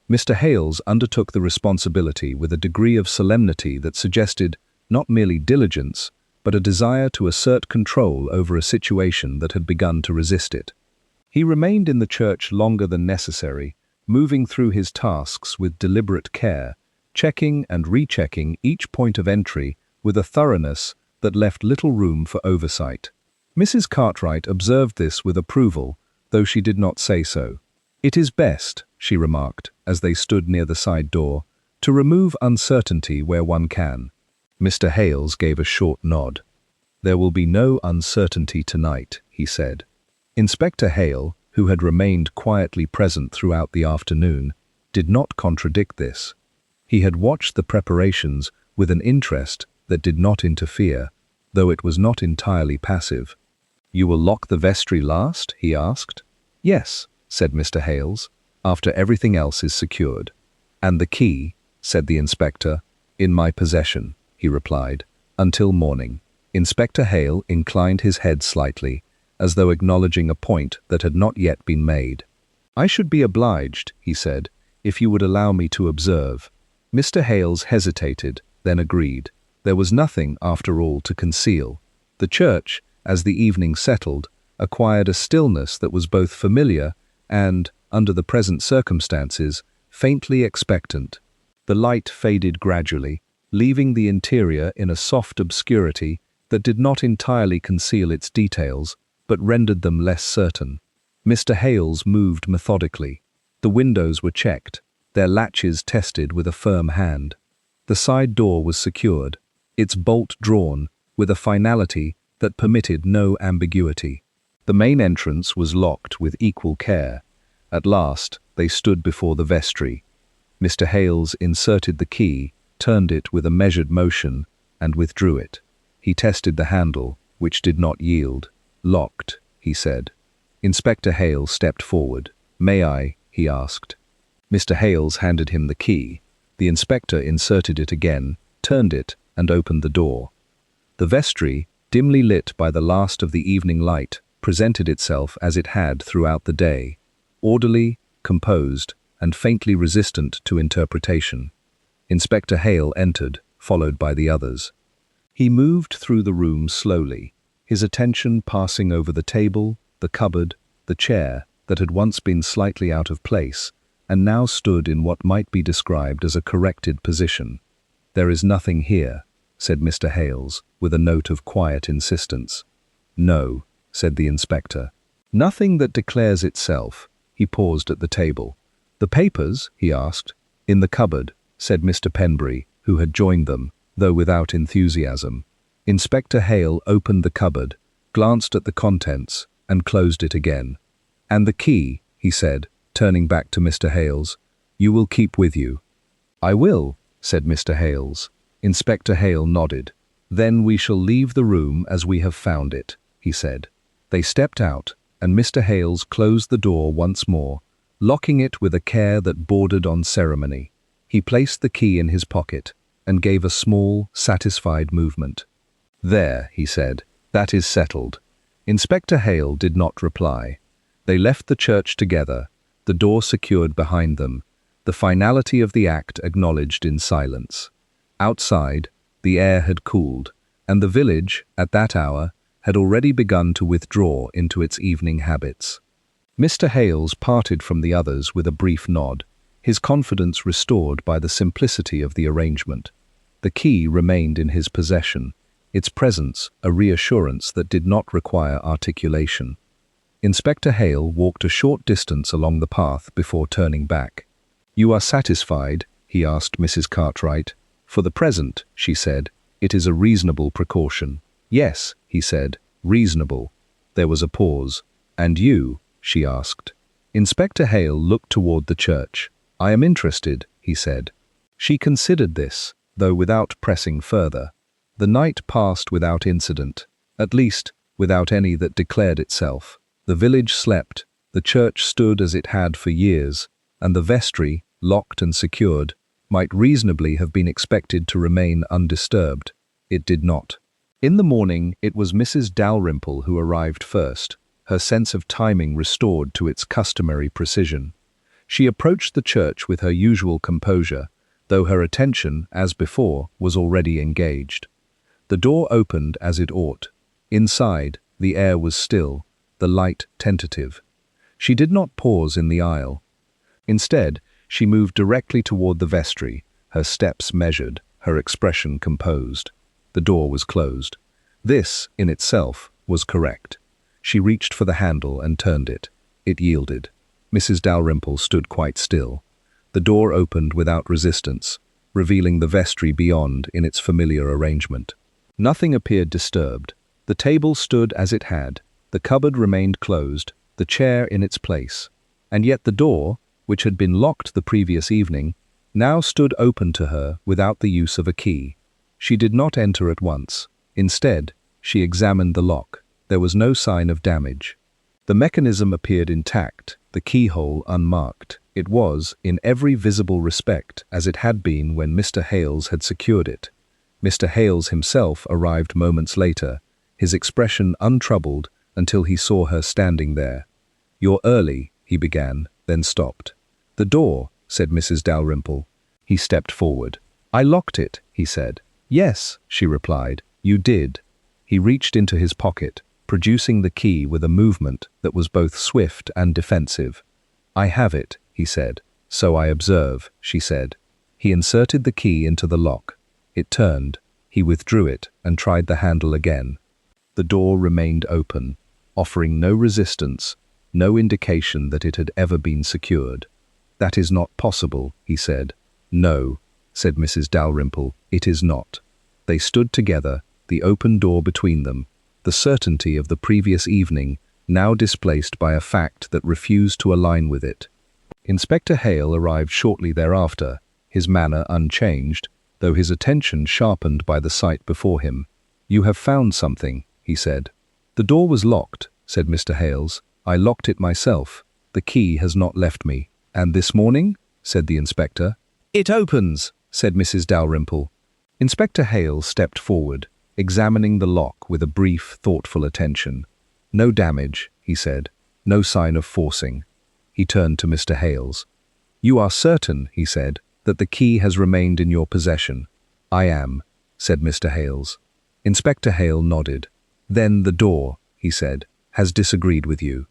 Mr. Hales undertook the responsibility with a degree of solemnity that suggested not merely diligence, but a desire to assert control over a situation that had begun to resist it. He remained in the church longer than necessary, moving through his tasks with deliberate care, checking and rechecking each point of entry with a thoroughness that left little room for oversight. Mrs. Cartwright observed this with approval, though she did not say so. "It is best," she remarked, as they stood near the side door, "to remove uncertainty where one can." Mr. Hales gave a short nod. "There will be no uncertainty tonight," he said. Inspector Hale, who had remained quietly present throughout the afternoon, did not contradict this. He had watched the preparations with an interest that did not interfere, though it was not entirely passive. "You will lock the vestry last?" he asked. "Yes," said Mr. Hales, "after everything else is secured." "And the key," said the inspector. "In my possession," he replied, "until morning." Inspector Hale inclined his head slightly, as though acknowledging a point that had not yet been made. "I should be obliged," he said, "if you would allow me to observe." Mr. Hales hesitated, then agreed. There was nothing, after all, to conceal. The church, as the evening settled, acquired a stillness that was both familiar and, under the present circumstances, faintly expectant. The light faded gradually, leaving the interior in a soft obscurity that did not entirely conceal its details, but rendered them less certain. Mr. Hales moved methodically. The windows were checked, their latches tested with a firm hand. The side door was secured, its bolt drawn with a finality that permitted no ambiguity. The main entrance was locked with equal care. At last, they stood before the vestry. Mr. Hales inserted the key, turned it with a measured motion, and withdrew it. He tested the handle, which did not yield. "Locked," he said. Inspector Hale stepped forward. "May I?" he asked. Mr. Hales handed him the key. The inspector inserted it again, turned it, and opened the door. The vestry, dimly lit by the last of the evening light, presented itself as it had throughout the day, orderly, composed, and faintly resistant to interpretation. Inspector Hale entered, followed by the others. He moved through the room slowly, his attention passing over the table, the cupboard, the chair that had once been slightly out of place, and now stood in what might be described as a corrected position. "There is nothing here," said Mr. Hales, with a note of quiet insistence. "No," said the inspector. "Nothing that declares itself." He paused at the table. "The papers?" he asked. "In the cupboard," said Mr. Penbury, who had joined them, though without enthusiasm. Inspector Hale opened the cupboard, glanced at the contents, and closed it again. "And the key," he said, turning back to Mr. Hales, "you will keep with you." "I will," said Mr. Hales. Inspector Hale nodded. "Then we shall leave the room as we have found it," he said. They stepped out, and Mr. Hales closed the door once more, locking it with a care that bordered on ceremony. He placed the key in his pocket and gave a small, satisfied movement. "There," he said, "that is settled." Inspector Hale did not reply. They left the church together, the door secured behind them, the finality of the act acknowledged in silence. Outside, the air had cooled, and the village, at that hour, had already begun to withdraw into its evening habits. Mr. Hales parted from the others with a brief nod, his confidence restored by the simplicity of the arrangement. The key remained in his possession, its presence a reassurance that did not require articulation. Inspector Hale walked a short distance along the path before turning back. "You are satisfied?" he asked Mrs. Cartwright. "For the present," she said, "it is a reasonable precaution." "Yes," he said, "reasonable." There was a pause. "And you?" she asked. Inspector Hale looked toward the church. "I am interested," he said. She considered this, though without pressing further. The night passed without incident, at least without any that declared itself. The village slept, the church stood as it had for years, and the vestry, locked and secured, might reasonably have been expected to remain undisturbed. It did not. In the morning, it was Mrs. Dalrymple who arrived first, her sense of timing restored to its customary precision. She approached the church with her usual composure, though her attention, as before, was already engaged. The door opened as it ought. Inside, the air was still, the light tentative. She did not pause in the aisle. Instead, she moved directly toward the vestry, her steps measured, her expression composed. The door was closed. This, in itself, was correct. She reached for the handle and turned it. It yielded. Mrs. Dalrymple stood quite still. The door opened without resistance, revealing the vestry beyond in its familiar arrangement. Nothing appeared disturbed. The table stood as it had, the cupboard remained closed, the chair in its place. And yet the door, which had been locked the previous evening, now stood open to her without the use of a key. She did not enter at once. Instead, she examined the lock. There was no sign of damage. The mechanism appeared intact, the keyhole unmarked. It was, in every visible respect, as it had been when Mr. Hales had secured it. Mr. Hales himself arrived moments later, his expression untroubled until he saw her standing there. "You're early," he began, then stopped. "The door," said Mrs. Dalrymple. He stepped forward. "I locked it," he said. "Yes," she replied, "you did." He reached into his pocket, producing the key with a movement that was both swift and defensive. "I have it," he said. "So I observe," she said. He inserted the key into the lock. It turned. He withdrew it and tried the handle again. The door remained open, offering no resistance, no indication that it had ever been secured. "That is not possible," he said. "No," said Mrs. Dalrymple, "it is not." They stood together, the open door between them, the certainty of the previous evening now displaced by a fact that refused to align with it. Inspector Hale arrived shortly thereafter, his manner unchanged, though his attention sharpened by the sight before him. "You have found something," he said. "The door was locked," said Mr. Hales. "I locked it myself. The key has not left me." "And this morning?" said the inspector. "It opens," said Mrs. Dalrymple. Inspector Hale stepped forward, examining the lock with a brief, thoughtful attention. "No damage," he said. "No sign of forcing." He turned to Mr. Hales. "You are certain," he said, "that the key has remained in your possession?" "I am," said Mr. Hales. Inspector Hale nodded. "Then the door," he said, "has disagreed with you."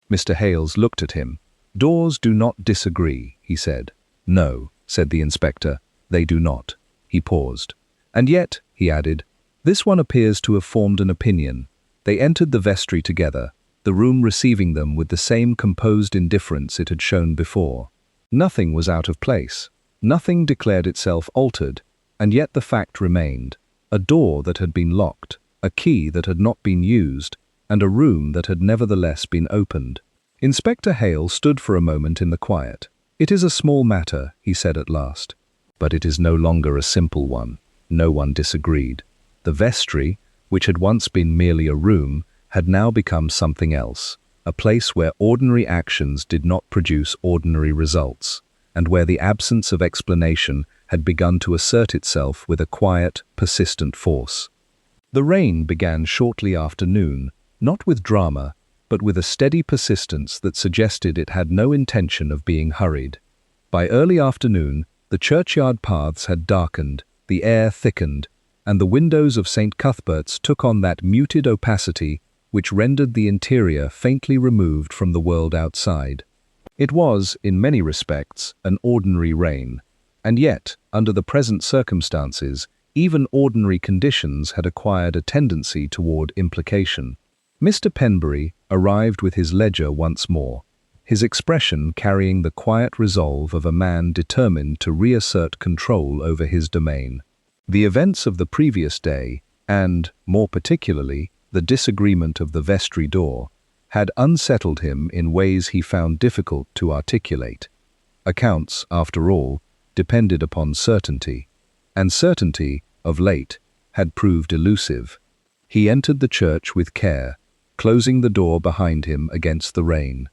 Mr. Hales looked at him. "Doors do not disagree," he said. "No," said the inspector, "they do not." He paused. "And yet," he added, "this one appears to have formed an opinion." They entered the vestry together, the room receiving them with the same composed indifference it had shown before. Nothing was out of place. Nothing declared itself altered, and yet the fact remained. A door that had been locked, a key that had not been used, and a room that had nevertheless been opened. Inspector Hale stood for a moment in the quiet. "It is a small matter," he said at last. But it is no longer a simple one. No one disagreed. The vestry, which had once been merely a room, had now become something else, a place where ordinary actions did not produce ordinary results, and where the absence of explanation had begun to assert itself with a quiet, persistent force. The rain began shortly after noon, not with drama, but with a steady persistence that suggested it had no intention of being hurried. By early afternoon, the churchyard paths had darkened, the air thickened, and the windows of St. Cuthbert's took on that muted opacity which rendered the interior faintly removed from the world outside. It was, in many respects, an ordinary rain, and yet, under the present circumstances, even ordinary conditions had acquired a tendency toward implication. Mr. Penbury arrived with his ledger once more, his expression carrying the quiet resolve of a man determined to reassert control over his domain. The events of the previous day, and, more particularly, the disagreement of the vestry door, had unsettled him in ways he found difficult to articulate. Accounts, after all, depended upon certainty, and certainty, of late, had proved elusive. He entered the church with care, closing the door behind him against the rain.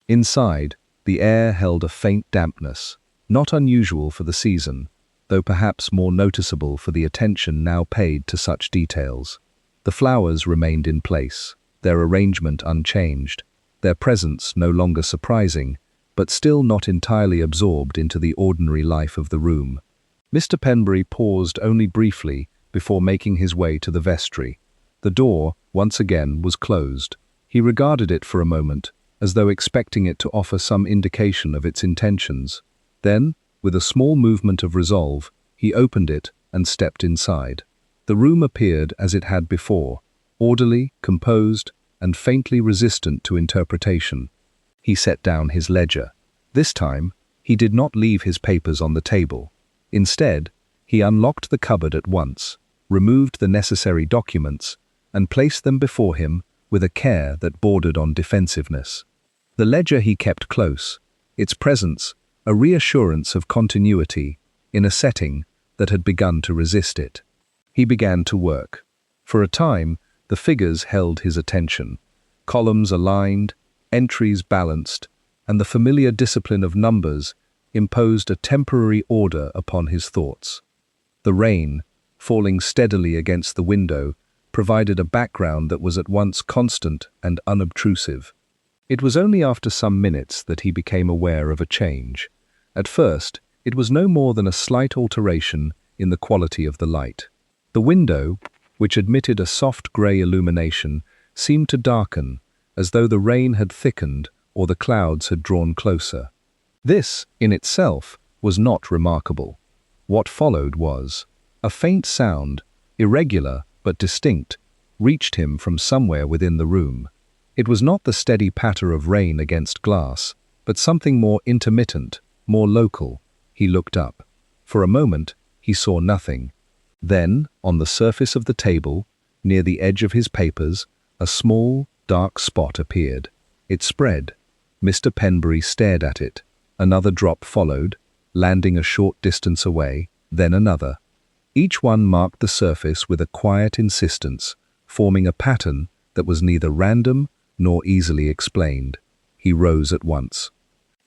Inside, the air held a faint dampness, not unusual for the season, though perhaps more noticeable for the attention now paid to such details. The flowers remained in place, their arrangement unchanged, their presence no longer surprising, but still not entirely absorbed into the ordinary life of the room. Mr. Penbury paused only briefly before making his way to the vestry. The door, once again, was closed. He regarded it for a moment, as though expecting it to offer some indication of its intentions. Then, with a small movement of resolve, he opened it and stepped inside. The room appeared as it had before, orderly, composed, and faintly resistant to interpretation. He set down his ledger. This time, he did not leave his papers on the table. Instead, he unlocked the cupboard at once, removed the necessary documents, and placed them before him with a care that bordered on defensiveness. The ledger he kept close, its presence a reassurance of continuity in a setting that had begun to resist it. He began to work. For a time, the figures held his attention. Columns aligned, entries balanced, and the familiar discipline of numbers imposed a temporary order upon his thoughts. The rain, falling steadily against the window, provided a background that was at once constant and unobtrusive. It was only after some minutes that he became aware of a change. At first, it was no more than a slight alteration in the quality of the light. The window, which admitted a soft grey illumination, seemed to darken, as though the rain had thickened or the clouds had drawn closer. This, in itself, was not remarkable. What followed was a faint sound, irregular but distinct, reached him from somewhere within the room. It was not the steady patter of rain against glass, but something more intermittent, more local. He looked up. For a moment, he saw nothing. Then, on the surface of the table, near the edge of his papers, a small, dark spot appeared. It spread. Mr. Penbury stared at it. Another drop followed, landing a short distance away, then another. Each one marked the surface with a quiet insistence, forming a pattern that was neither random nor easily explained. He rose at once.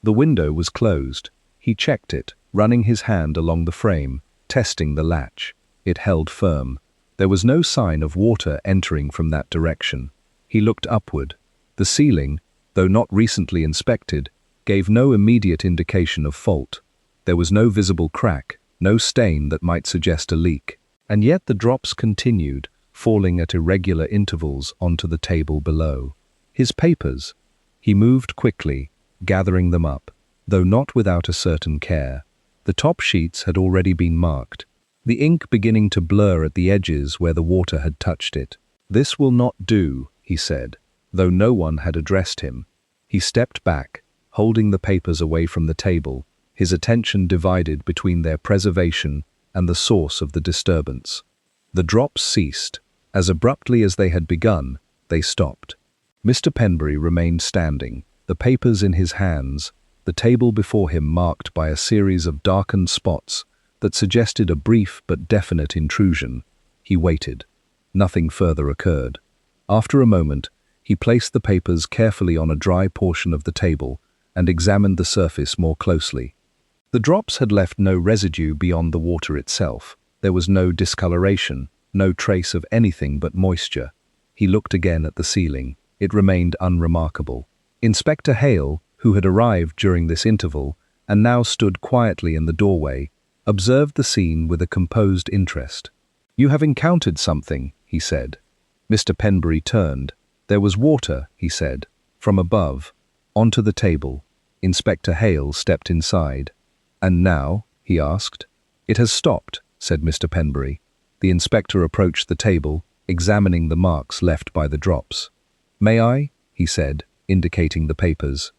The window was closed. He checked it, running his hand along the frame, testing the latch. It held firm. There was no sign of water entering from that direction. He looked upward. The ceiling, though not recently inspected, gave no immediate indication of fault. There was no visible crack, no stain that might suggest a leak. And yet the drops continued, falling at irregular intervals onto the table below. His papers. He moved quickly, gathering them up, though not without a certain care. The top sheets had already been marked, the ink beginning to blur at the edges where the water had touched it. "This will not do," he said, though no one had addressed him. He stepped back, holding the papers away from the table, his attention divided between their preservation and the source of the disturbance. The drops ceased. As abruptly as they had begun, they stopped. Mr. Penbury remained standing, the papers in his hands, the table before him marked by a series of darkened spots that suggested a brief but definite intrusion. He waited. Nothing further occurred. After a moment, he placed the papers carefully on a dry portion of the table and examined the surface more closely. The drops had left no residue beyond the water itself. There was no discoloration, no trace of anything but moisture. He looked again at the ceiling. It remained unremarkable. Inspector Hale, who had arrived during this interval and now stood quietly in the doorway, observed the scene with a composed interest. "You have encountered something," he said. Mr. Penbury turned. "There was water," he said, "from above, onto the table." Inspector Hale stepped inside. "And now?" he asked. "It has stopped," said Mr. Penbury. The inspector approached the table, examining the marks left by the drops. "May I?" he said, indicating the papers.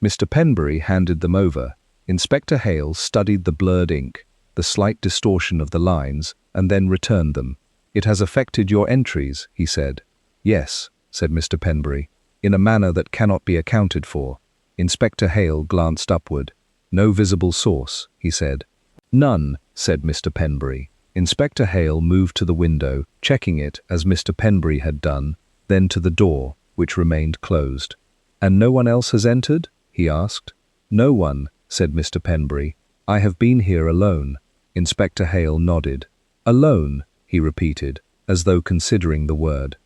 Mr. Penbury handed them over. Inspector Hale studied the blurred ink, the slight distortion of the lines, and then returned them. "It has affected your entries," he said. "Yes," said Mr. Penbury, "in a manner that cannot be accounted for." Inspector Hale glanced upward. "No visible source," he said. "None," said Mr. Penbury. Inspector Hale moved to the window, checking it as Mr. Penbury had done, then to the door, which remained closed. "And no one else has entered?" he asked. "No one," said Mr. Penbury. "I have been here alone." Inspector Hale nodded. "Alone," he repeated, as though considering the word.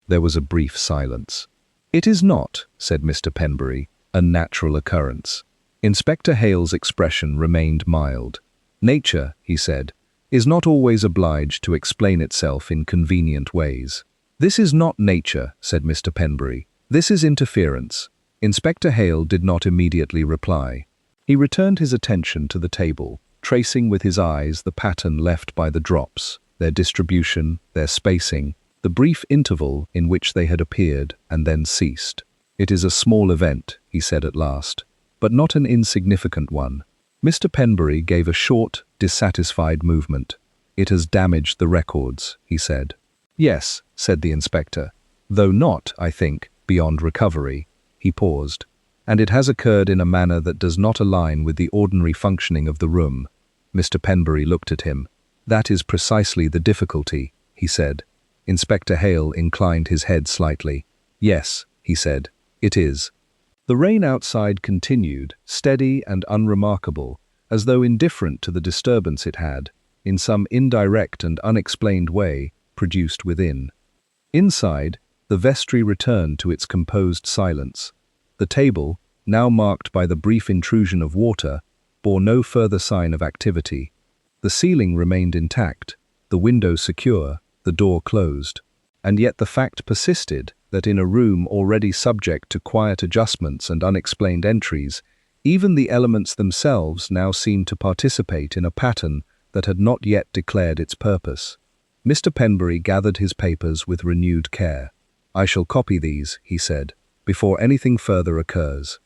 There was a brief silence. "It is not," said Mr. Penbury, "a natural occurrence." Inspector Hale's expression remained mild. "Nature," he said, "is not always obliged to explain itself in convenient ways." "This is not nature," said Mr. Penbury. "This is interference. Inspector Hale did not immediately reply. He returned his attention to the table, tracing with his eyes the pattern left by the drops, their distribution, their spacing, the brief interval in which they had appeared and then ceased. "It is a small event," he said at last, "but not an insignificant one." Mr. Penbury gave a short, dissatisfied movement. "It has damaged the records," he said. "Yes," said the inspector, "though not, I think, beyond recovery." He paused. "And it has occurred in a manner that does not align with the ordinary functioning of the room." Mr. Penbury looked at him. "That is precisely the difficulty," he said. Inspector Hale inclined his head slightly. "Yes," he said, "it is." The rain outside continued, steady and unremarkable, as though indifferent to the disturbance it had, in some indirect and unexplained way, produced within. Inside, the vestry returned to its composed silence. The table, now marked by the brief intrusion of water, bore no further sign of activity. The ceiling remained intact, the window secure, the door closed. And yet the fact persisted that in a room already subject to quiet adjustments and unexplained entries, even the elements themselves now seemed to participate in a pattern that had not yet declared its purpose. Mr. Penbury gathered his papers with renewed care. "I shall copy these," he said, "before anything further occurs."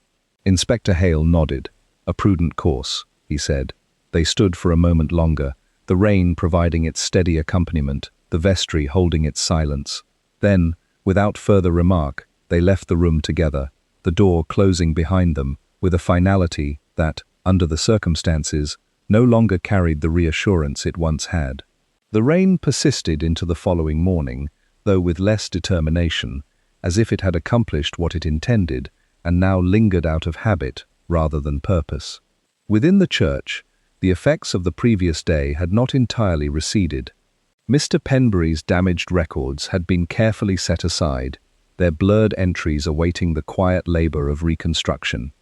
Inspector Hale nodded. "A prudent course," he said. They stood for a moment longer, the rain providing its steady accompaniment, the vestry holding its silence. Then, without further remark, they left the room together, the door closing behind them with a finality that, under the circumstances, no longer carried the reassurance it once had. The rain persisted into the following morning, though with less determination, as if it had accomplished what it intended and now lingered out of habit rather than purpose. Within the church, the effects of the previous day had not entirely receded. Mr. Penbury's damaged records had been carefully set aside, their blurred entries awaiting the quiet labor of reconstruction.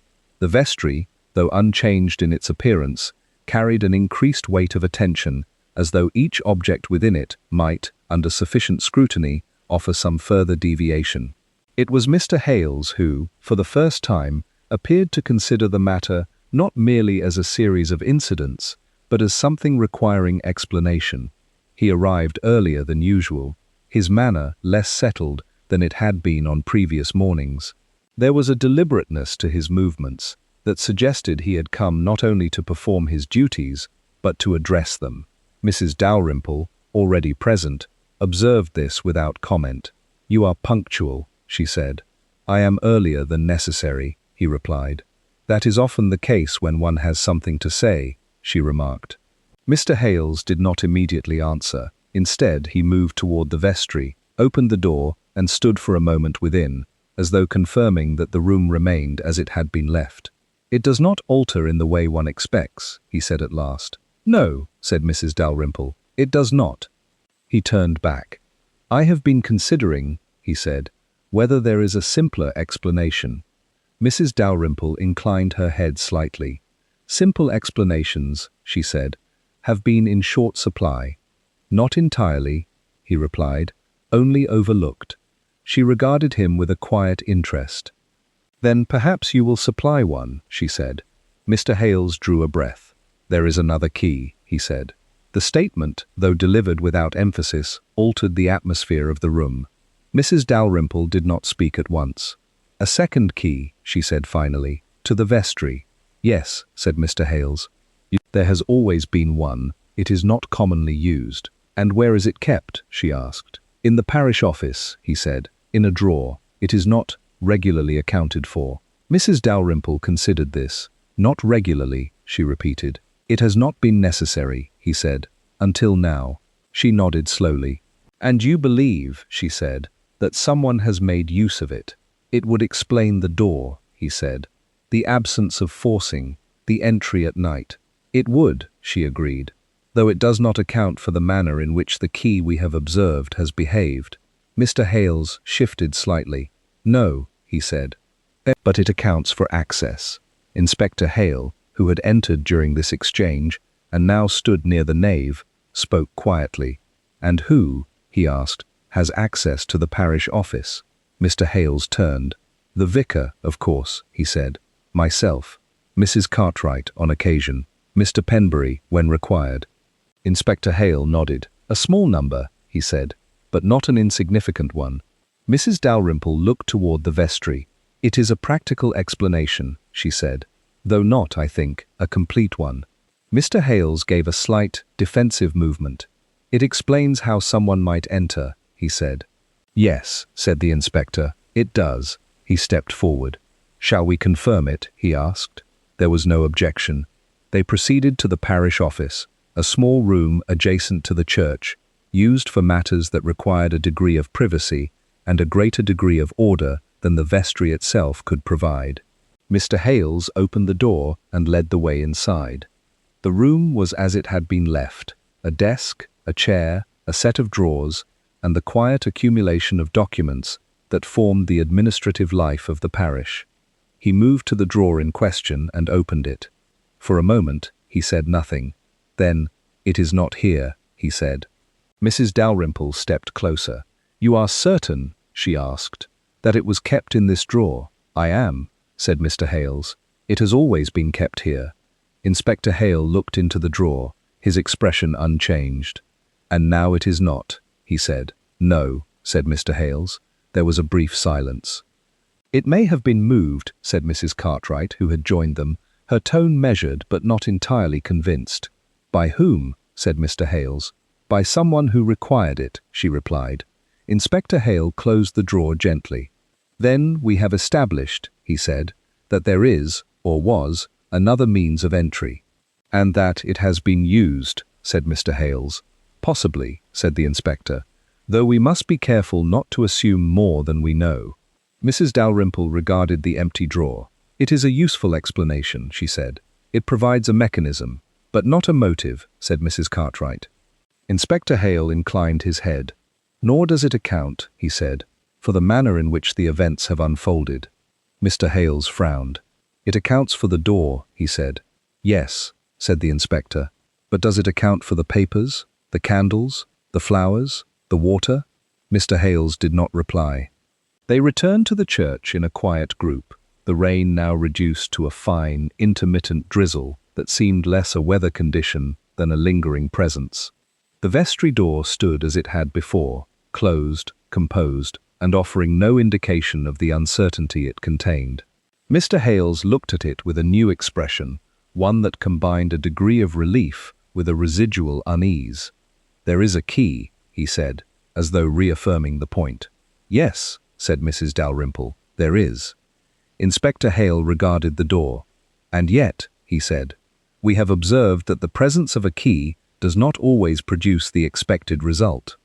The vestry, though unchanged in its appearance, carried an increased weight of attention, as though each object within it might, under sufficient scrutiny, offer some further deviation. It was Mr. Hales who, for the first time, appeared to consider the matter not merely as a series of incidents, but as something requiring explanation. He arrived earlier than usual, his manner less settled than it had been on previous mornings. There was a deliberateness to his movements that suggested he had come not only to perform his duties, but to address them. Mrs. Dalrymple, already present, observed this without comment. "You are punctual," she said. "I am earlier than necessary," he replied. "That is often the case when one has something to say," she remarked. Mr. Hales did not immediately answer. Instead, he moved toward the vestry, opened the door, and stood for a moment within, as though confirming that the room remained as it had been left. "It does not alter in the way one expects," he said at last. "No," said Mrs. Dalrymple, "it does not." He turned back. "I have been considering," he said, "whether there is a simpler explanation." Mrs. Dalrymple inclined her head slightly. "Simple explanations," she said, "have been in short supply." "Not entirely," he replied, "only overlooked." She regarded him with a quiet interest. "Then perhaps you will supply one," she said. Mr. Hales drew a breath. "There is another key," he said. The statement, though delivered without emphasis, altered the atmosphere of the room. Mrs. Dalrymple did not speak at once. "A second key," she said finally, "to the vestry." "Yes," said Mr. Hales. "There has always been one. It is not commonly used." "And where is it kept?" she asked. "In the parish office," he said, "in a drawer. It is not regularly accounted for." Mrs. Dalrymple considered this. "Not regularly," she repeated. "It has not been necessary," he said, "until now." She nodded slowly. "And you believe," she said, "that someone has made use of it." "It would explain the door," he said. "The absence of forcing, the entry at night." "It would," she agreed, "though it does not account for the manner in which the key we have observed has behaved." Mr. Hales shifted slightly. "No," he said, "but it accounts for access." Inspector Hale, who had entered during this exchange and now stood near the nave, spoke quietly. "And who," he asked, "has access to the parish office?" Mr. Hales turned. "The vicar, of course," he said. "Myself. Mrs. Cartwright on occasion. Mr. Penbury when required." Inspector Hale nodded. "A small number," he said, "but not an insignificant one." Mrs. Dalrymple looked toward the vestry. "It is a practical explanation," she said, "though not, I think, a complete one." Mr. Hales gave a slight, defensive movement. "It explains how someone might enter," he said. "Yes," said the inspector, "it does." He stepped forward. "Shall we confirm it?" he asked. There was no objection. They proceeded to the parish office, a small room adjacent to the church, used for matters that required a degree of privacy and a greater degree of order than the vestry itself could provide. Mr. Hales opened the door and led the way inside. The room was as it had been left: a desk, a chair, a set of drawers, and the quiet accumulation of documents that formed the administrative life of the parish. He moved to the drawer in question and opened it. For a moment, he said nothing. Then, "It is not here," he said. Mrs. Dalrymple stepped closer. "You are certain," she asked, "that it was kept in this drawer?" "I am," said Mr. Hales. "It has always been kept here." Inspector Hale looked into the drawer, his expression unchanged. "And now it is not," he said. "No," said Mr. Hales. There was a brief silence. "It may have been moved," said Mrs. Cartwright, who had joined them, her tone measured but not entirely convinced. "By whom?" said Mr. Hales. "By someone who required it," she replied. Inspector Hale closed the drawer gently. "Then we have established," he said, "that there is, or was, another means of entry." "And that it has been used," said Mr. Hales. "Possibly," said the inspector, "though we must be careful not to assume more than we know." Mrs. Dalrymple regarded the empty drawer. "It is a useful explanation," she said. "It provides a mechanism, but not a motive," said Mrs. Cartwright. Inspector Hale inclined his head. "Nor does it account," he said, "for the manner in which the events have unfolded." Mr. Hales frowned. "It accounts for the door," he said. "Yes," said the inspector, "but does it account for the papers, the candles, the flowers, the water?" Mr. Hales did not reply. They returned to the church in a quiet group, the rain now reduced to a fine, intermittent drizzle that seemed less a weather condition than a lingering presence. The vestry door stood as it had before, closed, composed, and offering no indication of the uncertainty it contained. Mr. Hales looked at it with a new expression, one that combined a degree of relief with a residual unease. "There is a key," he said, as though reaffirming the point. "Yes," said Mrs. Dalrymple, "there is." Inspector Hale regarded the door. "And yet," he said, "we have observed that the presence of a key does not always produce the expected result."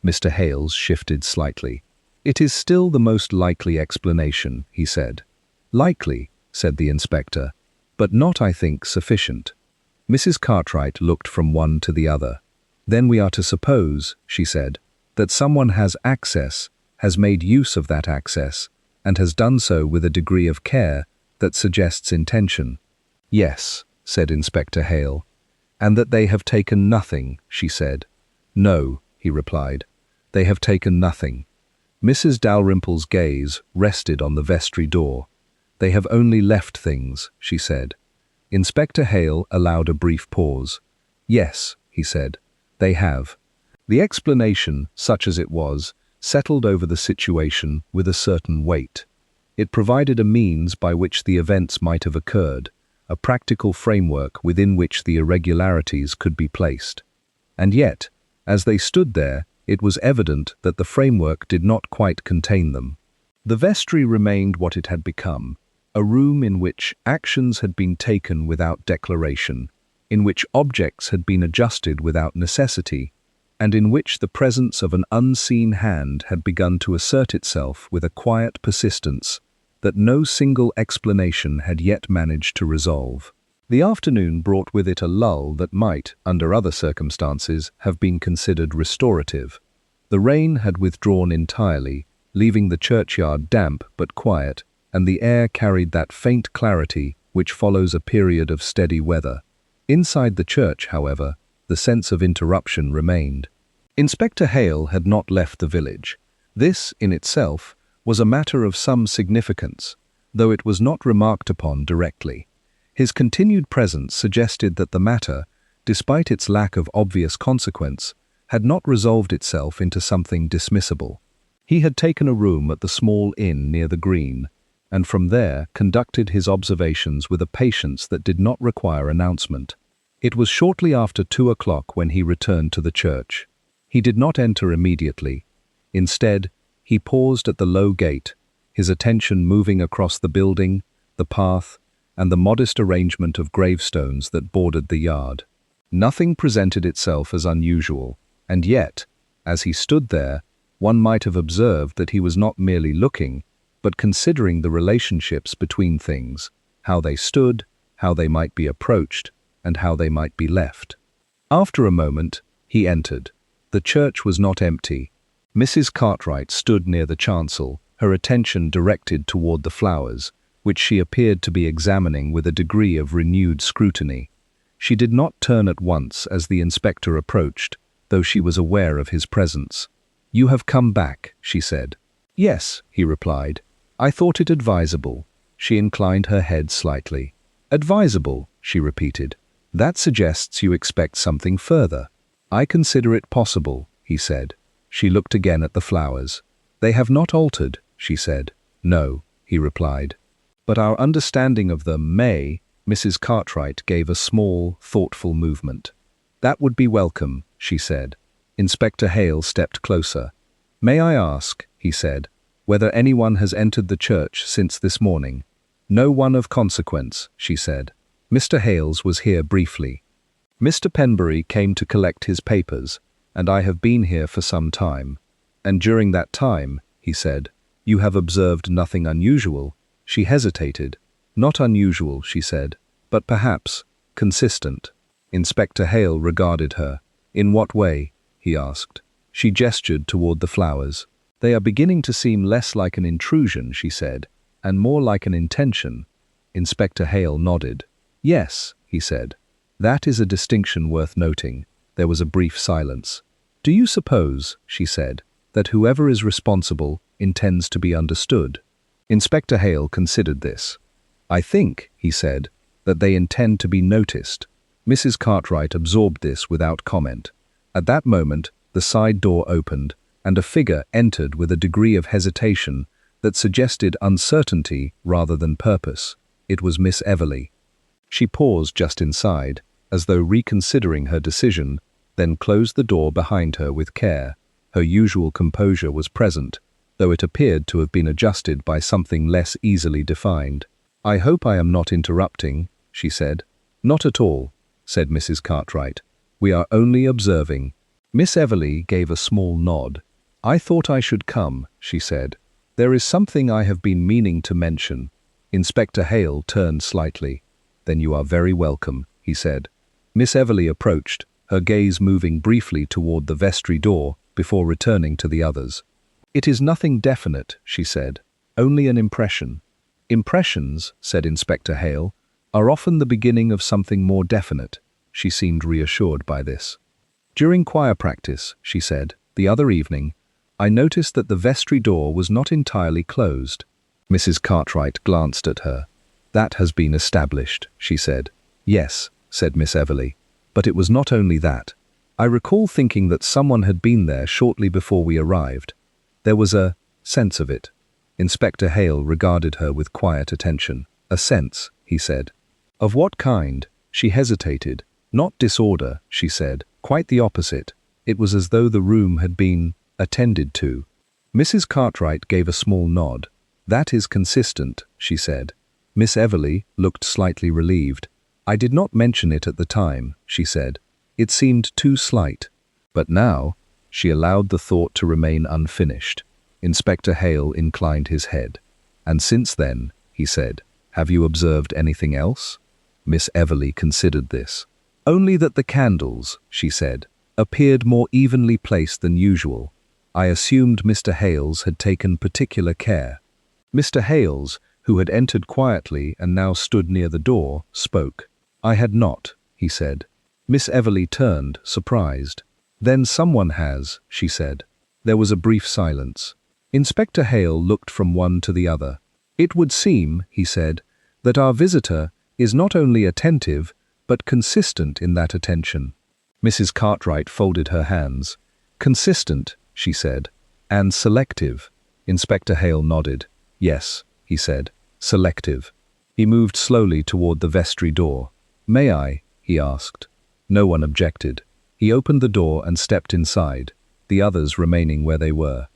Mr. Hales shifted slightly. "It is still the most likely explanation," he said. "Likely," said the inspector, "but not, I think, sufficient." Mrs. Cartwright looked from one to the other. "Then we are to suppose," she said, "that someone has access, has made use of that access, and has done so with a degree of care that suggests intention." "Yes," said Inspector Hale. "And that they have taken nothing," she said. "No," he replied. "They have taken nothing." Mrs. Dalrymple's gaze rested on the vestry door. "They have only left things," she said. Inspector Hale allowed a brief pause. "Yes," he said, "they have." The explanation, such as it was, settled over the situation with a certain weight. It provided a means by which the events might have occurred, a practical framework within which the irregularities could be placed. And yet, as they stood there, it was evident that the framework did not quite contain them. The vestry remained what it had become, a room in which actions had been taken without declaration, in which objects had been adjusted without necessity, and in which the presence of an unseen hand had begun to assert itself with a quiet persistence that no single explanation had yet managed to resolve. The afternoon brought with it a lull that might, under other circumstances, have been considered restorative. The rain had withdrawn entirely, leaving the churchyard damp but quiet, and the air carried that faint clarity which follows a period of steady weather. Inside the church, however, the sense of interruption remained. Inspector Hale had not left the village. This, in itself, was a matter of some significance, though it was not remarked upon directly. His continued presence suggested that the matter, despite its lack of obvious consequence, had not resolved itself into something dismissible. He had taken a room at the small inn near the green, and from there conducted his observations with a patience that did not require announcement. It was shortly after 2 o'clock when he returned to the church. He did not enter immediately. Instead, he paused at the low gate, his attention moving across the building, the path, and the modest arrangement of gravestones that bordered the yard. Nothing presented itself as unusual, and yet, as he stood there, one might have observed that he was not merely looking, but considering the relationships between things, how they stood, how they might be approached, and how they might be left. After a moment, he entered. The church was not empty. Mrs. Cartwright stood near the chancel, her attention directed toward the flowers, which she appeared to be examining with a degree of renewed scrutiny. She did not turn at once as the inspector approached, though she was aware of his presence. "You have come back," she said. "Yes," he replied. "I thought it advisable." She inclined her head slightly. "Advisable," she repeated. "That suggests you expect something further." "I consider it possible," he said. She looked again at the flowers. "They have not altered," she said. "No," he replied. "But our understanding of them may—" Mrs. Cartwright gave a small, thoughtful movement. "That would be welcome," she said. Inspector Hale stepped closer. "May I ask," he said, "whether anyone has entered the church since this morning?" "No one of consequence," she said. "Mr. Hales was here briefly. Mr. Penbury came to collect his papers, and I have been here for some time." "And during that time," he said, "you have observed nothing unusual?" She hesitated. "Not unusual," she said, "but perhaps consistent." Inspector Hale regarded her. "In what way?" he asked. She gestured toward the flowers. "They are beginning to seem less like an intrusion," she said, "and more like an intention." Inspector Hale nodded. "Yes," he said. "That is a distinction worth noting." There was a brief silence. "Do you suppose," she said, "that whoever is responsible intends to be understood?" Inspector Hale considered this. "I think," he said, "that they intend to be noticed." Mrs. Cartwright absorbed this without comment. At that moment, the side door opened, and a figure entered with a degree of hesitation that suggested uncertainty rather than purpose. It was Miss Everly. She paused just inside, as though reconsidering her decision, then closed the door behind her with care. Her usual composure was present, though it appeared to have been adjusted by something less easily defined. "I hope I am not interrupting," she said. "Not at all," said Mrs. Cartwright. "We are only observing." Miss Everly gave a small nod. "I thought I should come," she said. "There is something I have been meaning to mention." Inspector Hale turned slightly. "Then you are very welcome," he said. Miss Everly approached, her gaze moving briefly toward the vestry door before returning to the others. "It is nothing definite," she said. "Only an impression." "Impressions," said Inspector Hale, "are often the beginning of something more definite." She seemed reassured by this. "During choir practice," she said, "the other evening, I noticed that the vestry door was not entirely closed." Mrs. Cartwright glanced at her. "That has been established," she said. "Yes," said Miss Everly, "but it was not only that. I recall thinking that someone had been there shortly before we arrived. There was a sense of it." Inspector Hale regarded her with quiet attention. "A sense," he said. "Of what kind?" She hesitated. "Not disorder," she said. "Quite the opposite. It was as though the room had been attended to." Mrs. Cartwright gave a small nod. "That is consistent," she said. Miss Everly looked slightly relieved. "I did not mention it at the time," she said. "It seemed too slight. But now—" She allowed the thought to remain unfinished. Inspector Hale inclined his head. "And since then," he said, "have you observed anything else?" Miss Everly considered this. "Only that the candles," she said, "appeared more evenly placed than usual. I assumed Mr. Hales had taken particular care." Mr. Hales, who had entered quietly and now stood near the door, spoke. "I had not," he said. Miss Everly turned, surprised. "Then someone has," she said. There was a brief silence. Inspector Hale looked from one to the other. "It would seem," he said, "that our visitor is not only attentive, but consistent in that attention." Mrs. Cartwright folded her hands. "Consistent," she said, "and selective." Inspector Hale nodded. "Yes," he said, "selective." He moved slowly toward the vestry door. "May I?" he asked. No one objected. He opened the door and stepped inside, the others remaining where they were.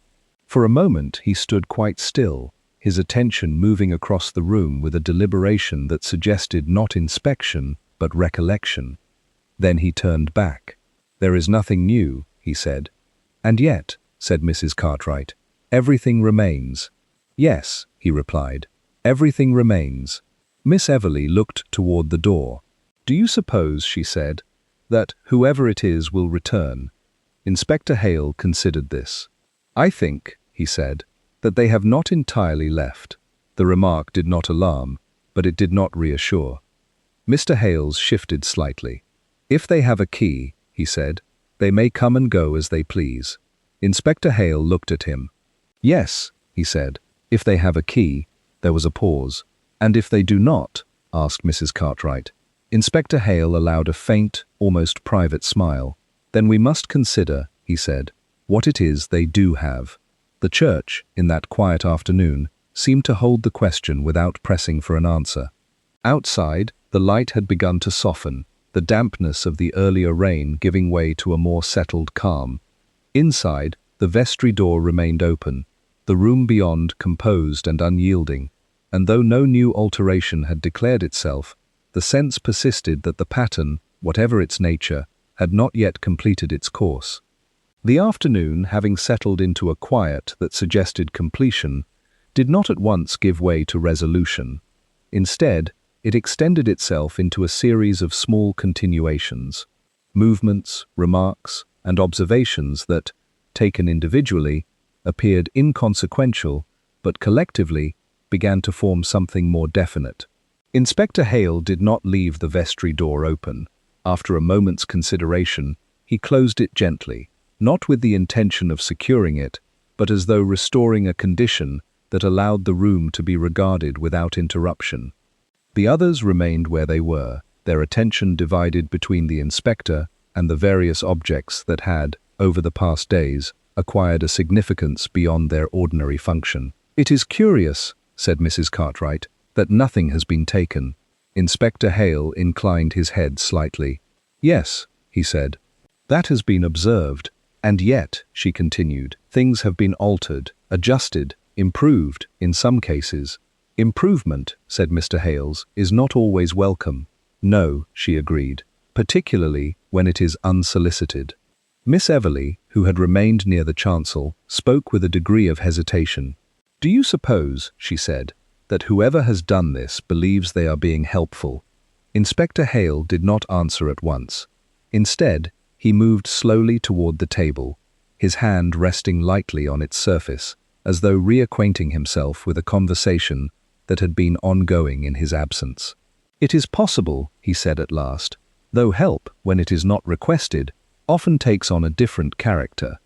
For a moment he stood quite still, his attention moving across the room with a deliberation that suggested not inspection, but recollection. Then he turned back. "There is nothing new," he said. "And yet," said Mrs. Cartwright, "everything remains." "Yes," he replied, "everything remains." Miss Everly looked toward the door. "Do you suppose," she said, "that whoever it is will return?" Inspector Hale considered this. "I think," he said, "that they have not entirely left." The remark did not alarm, but it did not reassure. Mr. Hales shifted slightly. "If they have a key," he said, "they may come and go as they please." Inspector Hale looked at him. "Yes," he said, "if they have a key." There was a pause. "And if they do not?" asked Mrs. Cartwright. Inspector Hale allowed a faint, almost private smile. "Then we must consider," he said, "what it is they do have." The church, in that quiet afternoon, seemed to hold the question without pressing for an answer. Outside, the light had begun to soften, the dampness of the earlier rain giving way to a more settled calm. Inside, the vestry door remained open, the room beyond composed and unyielding, and though no new alteration had declared itself, the sense persisted that the pattern, whatever its nature, had not yet completed its course. The afternoon, having settled into a quiet that suggested completion, did not at once give way to resolution. Instead, it extended itself into a series of small continuations, movements, remarks, and observations that, taken individually, appeared inconsequential, but collectively began to form something more definite. Inspector Hale did not leave the vestry door open. After a moment's consideration, he closed it gently, not with the intention of securing it, but as though restoring a condition that allowed the room to be regarded without interruption. The others remained where they were, their attention divided between the inspector and the various objects that had, over the past days, acquired a significance beyond their ordinary function. "It is curious," said Mrs. Cartwright, "that nothing has been taken." Inspector Hale inclined his head slightly. "Yes," he said, "that has been observed. And yet," she continued, "things have been altered, adjusted, improved, in some cases." "Improvement," said Mr. Hales, "is not always welcome." "No," she agreed, "particularly when it is unsolicited." Miss Everly, who had remained near the chancel, spoke with a degree of hesitation. "Do you suppose," she said, "that whoever has done this believes they are being helpful?" Inspector Hale did not answer at once. Instead, he moved slowly toward the table, his hand resting lightly on its surface, as though reacquainting himself with a conversation that had been ongoing in his absence. "It is possible," he said at last, "though help, when it is not requested, often takes on a different character."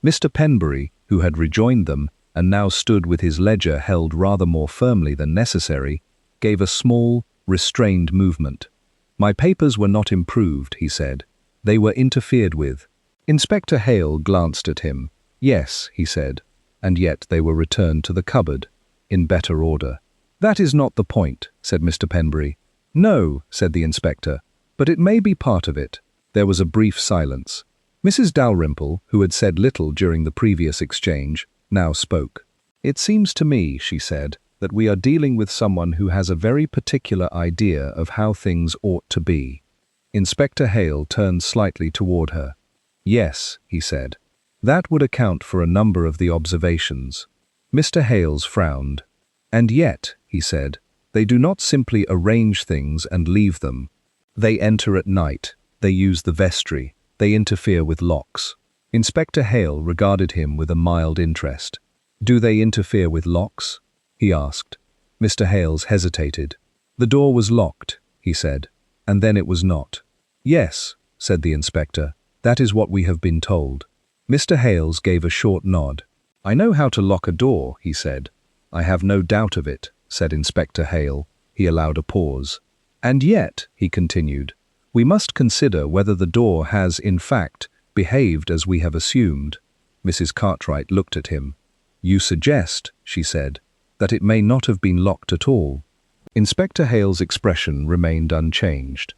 Mr. Penbury, who had rejoined them, and now stood with his ledger held rather more firmly than necessary, gave a small, restrained movement. "My papers were not improved," he said. "They were interfered with." Inspector Hale glanced at him. "Yes," he said, "and yet they were returned to the cupboard, in better order." "That is not the point," said Mr. Penbury. "No," said the inspector, "but it may be part of it." There was a brief silence. Mrs. Dalrymple, who had said little during the previous exchange, now spoke. "It seems to me," she said, "that we are dealing with someone who has a very particular idea of how things ought to be." Inspector Hale turned slightly toward her. "Yes," he said. "That would account for a number of the observations." Mr. Hales frowned. "And yet," he said, "they do not simply arrange things and leave them. They enter at night, they use the vestry, they interfere with locks." Inspector Hale regarded him with a mild interest. "Do they interfere with locks?" he asked. Mr. Hales hesitated. "The door was locked," he said, "and then it was not." "Yes," said the inspector, "that is what we have been told." Mr. Hales gave a short nod. "I know how to lock a door," he said. "I have no doubt of it," said Inspector Hale. He allowed a pause. "And yet," he continued, "we must consider whether the door has, in fact, behaved as we have assumed." Mrs. Cartwright looked at him. "You suggest," she said, "that it may not have been locked at all." Inspector Hale's expression remained unchanged.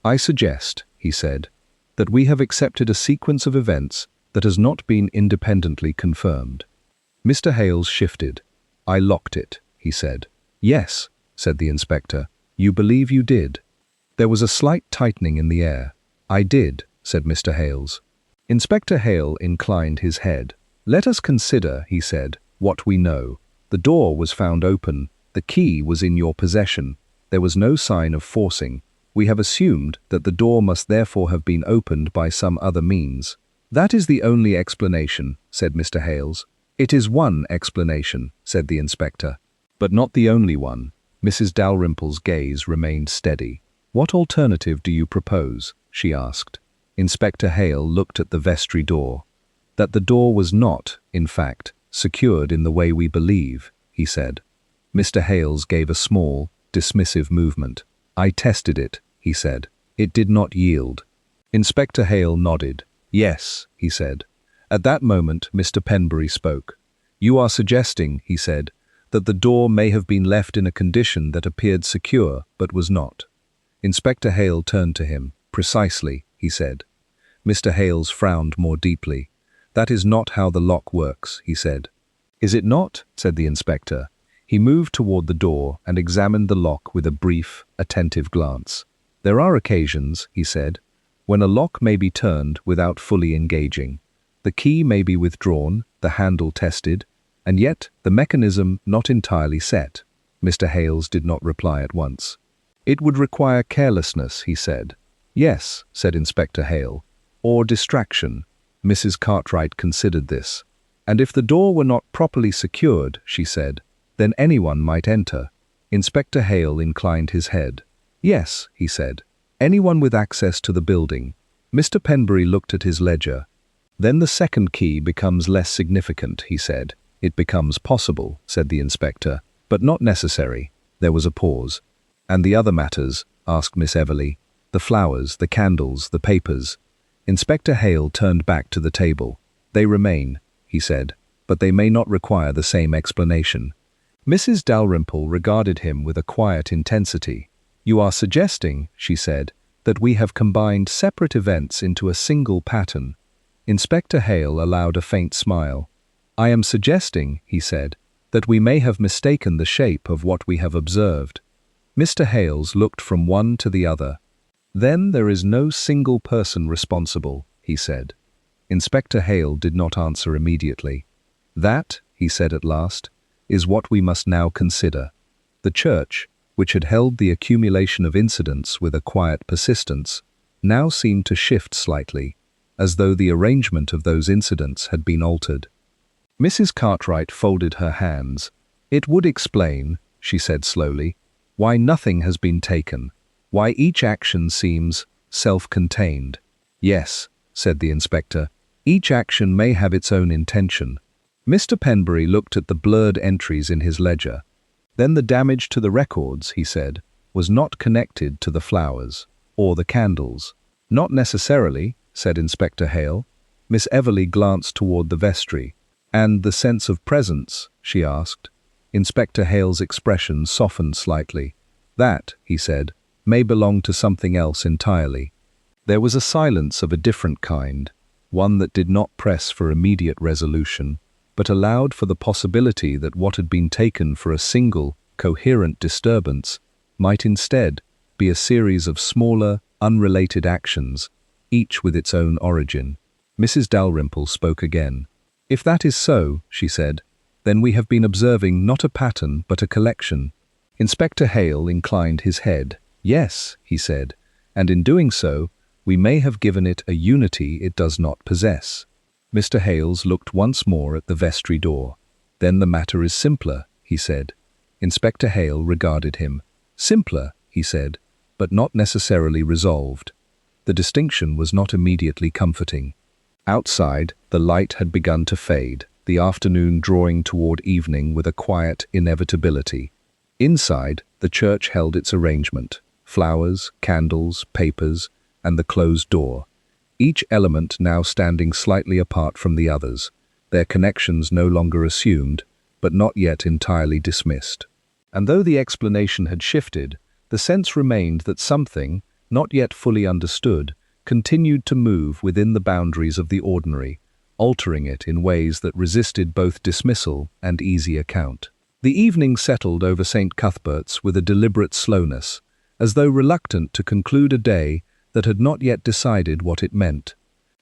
"I suggest," he said, "that we have accepted a sequence of events that has not been independently confirmed." Mr. Hales shifted. "I locked it," he said. "Yes," said the inspector. "You believe you did?" There was a slight tightening in the air. "I did," said Mr. Hales. Inspector Hale inclined his head. "Let us consider," he said, "what we know. The door was found open. The key was in your possession. There was no sign of forcing. We have assumed that the door must therefore have been opened by some other means." "That is the only explanation," said Mr. Hales. "It is one explanation," said the inspector. "But not the only one." Mrs. Dalrymple's gaze remained steady. "What alternative do you propose?" she asked. Inspector Hale looked at the vestry door. "That the door was not, in fact, secured in the way we believe," he said. Mr. Hales gave a small, dismissive movement. "I tested it," he said. "It did not yield." Inspector Hale nodded. "Yes," he said. At that moment, Mr. Penbury spoke. "You are suggesting," he said, "that the door may have been left in a condition that appeared secure but was not." Inspector Hale turned to him. "Precisely," he said. Mr. Hales frowned more deeply. "That is not how the lock works," he said. "Is it not?" said the inspector. He moved toward the door and examined the lock with a brief, attentive glance. "There are occasions," he said, "when a lock may be turned without fully engaging. The key may be withdrawn, the handle tested, and yet the mechanism not entirely set." Mr. Hales did not reply at once. "It would require carelessness," he said. "Yes," said Inspector Hale, "or distraction." Mrs. Cartwright considered this. "And if the door were not properly secured," she said, "then anyone might enter." Inspector Hale inclined his head. "Yes," he said, "anyone with access to the building." Mr. Penbury looked at his ledger. "Then the second key becomes less significant," he said. "It becomes possible," said the inspector, "but not necessary." There was a pause. "And the other matters?" asked Miss Everly. "The flowers, the candles, the papers." Inspector Hale turned back to the table. "They remain," he said, "but they may not require the same explanation." Mrs. Dalrymple regarded him with a quiet intensity. "You are suggesting," she said, "that we have combined separate events into a single pattern." Inspector Hale allowed a faint smile. "I am suggesting," he said, "that we may have mistaken the shape of what we have observed." Mr. Hales looked from one to the other. "Then there is no single person responsible," he said. Inspector Hale did not answer immediately. "That," he said at last, "is what we must now consider. The church, which had held the accumulation of incidents with a quiet persistence, now seemed to shift slightly, as though the arrangement of those incidents had been altered." Mrs. Cartwright folded her hands. "It would explain," she said slowly, "why nothing has been taken, why each action seems self-contained." "Yes," said the inspector, "each action may have its own intention." Mr. Penbury looked at the blurred entries in his ledger. "Then the damage to the records," he said, "was not connected to the flowers or the candles." "Not necessarily," said Inspector Hale. Miss Everly glanced toward the vestry. "And the sense of presence?" she asked. Inspector Hale's expression softened slightly. "That," he said, "may belong to something else entirely." There was a silence of a different kind, one that did not press for immediate resolution, but allowed for the possibility that what had been taken for a single, coherent disturbance might instead be a series of smaller, unrelated actions, each with its own origin. Mrs. Dalrymple spoke again. "If that is so," she said, "then we have been observing not a pattern but a collection." Inspector Hale inclined his head. "Yes," he said, "and in doing so, we may have given it a unity it does not possess." Mr. Hales looked once more at the vestry door. "Then the matter is simpler," he said. Inspector Hale regarded him. "Simpler," he said, "but not necessarily resolved." The distinction was not immediately comforting. Outside, the light had begun to fade. the afternoon drawing toward evening with a quiet inevitability. Inside, the church held its arrangement: flowers, candles, papers, and the closed door, each element now standing slightly apart from the others, their connections no longer assumed, but not yet entirely dismissed. And though the explanation had shifted, the sense remained that something, not yet fully understood, continued to move within the boundaries of the ordinary, altering it in ways that resisted both dismissal and easy account. The evening settled over St. Cuthbert's with a deliberate slowness, as though reluctant to conclude a day that had not yet decided what it meant.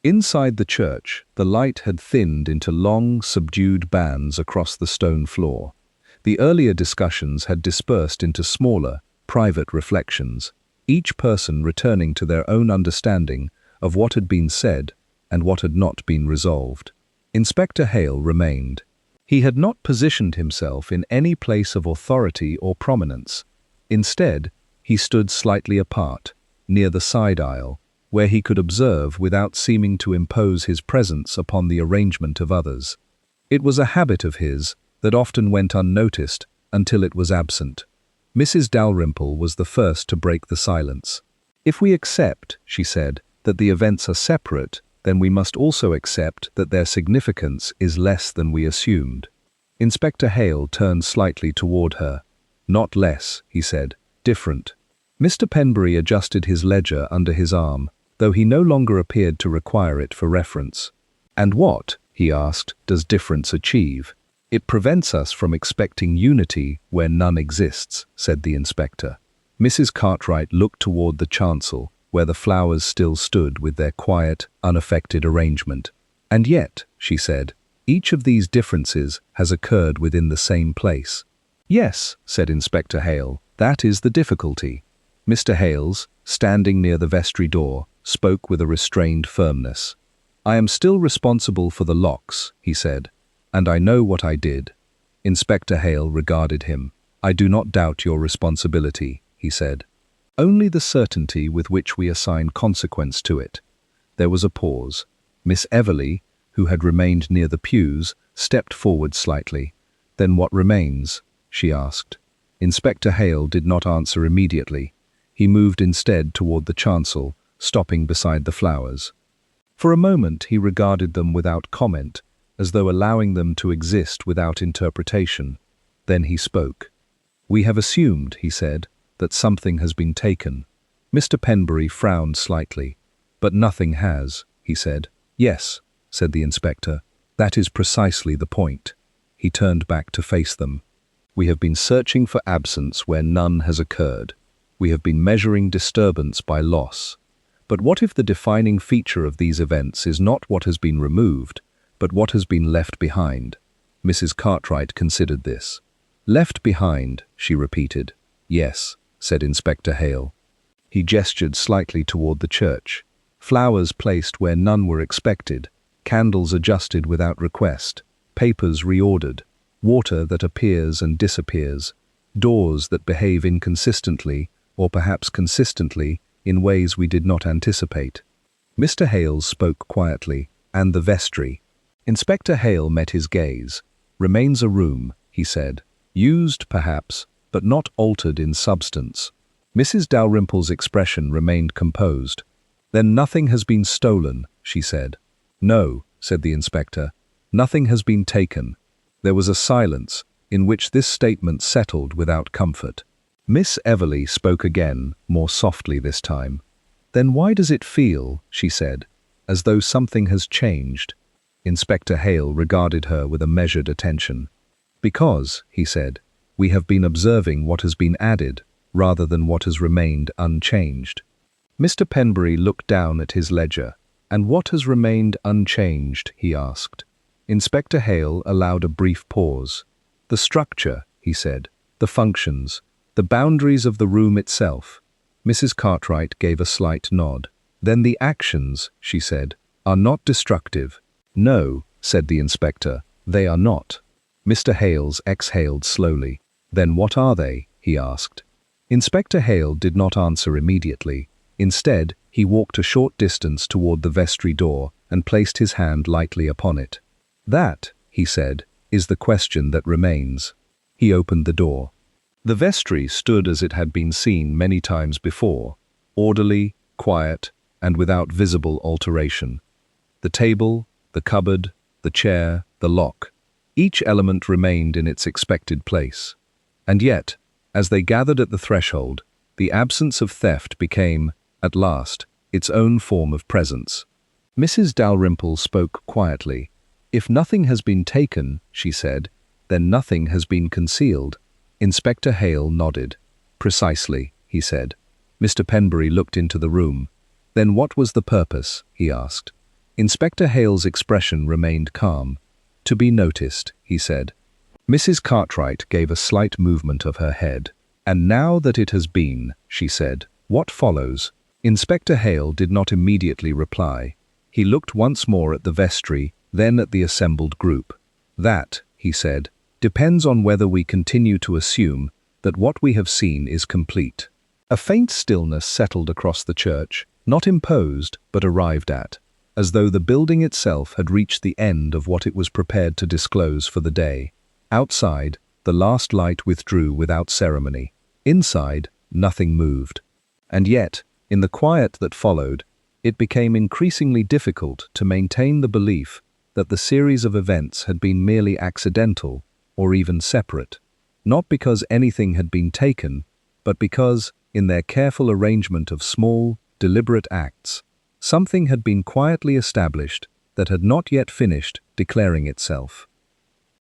Inside the church, the light had thinned into long, subdued bands across the stone floor. The earlier discussions had dispersed into smaller, private reflections, each person returning to their own understanding of what had been said and what had not been resolved. Inspector Hale remained. He had not positioned himself in any place of authority or prominence. Instead, he stood slightly apart, near the side aisle, where he could observe without seeming to impose his presence upon the arrangement of others. It was a habit of his that often went unnoticed until it was absent. Mrs. Dalrymple was the first to break the silence. "If we accept," she said, "that the events are separate, then we must also accept that their significance is less than we assumed." Inspector Hale turned slightly toward her. "Not less," he said, "different." Mr. Penbury adjusted his ledger under his arm, though he no longer appeared to require it for reference. "And what," he asked, "does difference achieve?" "It prevents us from expecting unity where none exists," said the inspector. Mrs. Cartwright looked toward the chancel, where the flowers still stood with their quiet, unaffected arrangement. "And yet," she said, "each of these differences has occurred within the same place." "Yes," said Inspector Hale, "that is the difficulty." Mr. Hales, standing near the vestry door, spoke with a restrained firmness. "I am still responsible for the locks," he said, "and I know what I did." Inspector Hale regarded him. "I do not doubt your responsibility," he said. "Only the certainty with which we assign consequence to it." There was a pause. Miss Everleigh, who had remained near the pews, stepped forward slightly. "Then what remains?" she asked. Inspector Hale did not answer immediately. He moved instead toward the chancel, stopping beside the flowers. For a moment he regarded them without comment, as though allowing them to exist without interpretation. Then he spoke. "We have assumed," he said, "that something has been taken." Mr. Penbury frowned slightly. "But nothing has," he said. "Yes," said the inspector. "That is precisely the point." He turned back to face them. "We have been searching for absence where none has occurred. We have been measuring disturbance by loss. But what if the defining feature of these events is not what has been removed, but what has been left behind?" Mrs. Cartwright considered this. "Left behind," she repeated. "Yes," said Inspector Hale. He gestured slightly toward the church. Flowers placed where none were expected, candles adjusted without request, papers reordered, water that appears and disappears, doors that behave inconsistently, or perhaps consistently, in ways we did not anticipate. Mr. Hales spoke quietly, "And the vestry." Inspector Hale met his gaze. "Remains a room," he said. "Used, perhaps, but not altered in substance." Mrs. Dalrymple's expression remained composed. "Then nothing has been stolen," she said. "No," said the inspector. "Nothing has been taken." There was a silence, in which this statement settled without comfort. Miss Everleigh spoke again, more softly this time. "Then why does it feel," she said, "as though something has changed?" Inspector Hale regarded her with a measured attention. "Because," he said, "we have been observing what has been added, rather than what has remained unchanged." Mr. Penbury looked down at his ledger. "And what has remained unchanged?" he asked. Inspector Hale allowed a brief pause. "The structure," he said, "the functions, the boundaries of the room itself." Mrs. Cartwright gave a slight nod. "Then the actions," she said, "are not destructive." "No," said the inspector, "they are not." Mr. Hales exhaled slowly. "Then what are they?" he asked. Inspector Hale did not answer immediately. Instead, he walked a short distance toward the vestry door and placed his hand lightly upon it. "That," he said, is the question that remains. He opened the door. The vestry stood as it had been seen many times before, orderly, quiet, and without visible alteration. The table, the cupboard, the chair, the lock, each element remained in its expected place. And yet, as they gathered at the threshold, the absence of theft became, at last, its own form of presence. Mrs. Dalrymple spoke quietly. "If nothing has been taken," she said, "then nothing has been concealed." Inspector Hale nodded. "Precisely," he said. Mr. Penbury looked into the room. "Then what was the purpose?" he asked. Inspector Hale's expression remained calm. "To be noticed," he said. Mrs. Cartwright gave a slight movement of her head. "And now that it has been," she said, "what follows?" Inspector Hale did not immediately reply. He looked once more at the vestry, then at the assembled group. "That," he said, "depends on whether we continue to assume that what we have seen is complete." A faint stillness settled across the church, not imposed, but arrived at, as though the building itself had reached the end of what it was prepared to disclose for the day. Outside, the last light withdrew without ceremony. Inside, nothing moved. And yet, in the quiet that followed, it became increasingly difficult to maintain the belief that the series of events had been merely accidental or even separate, not because anything had been taken, but because, in their careful arrangement of small, deliberate acts, something had been quietly established that had not yet finished declaring itself.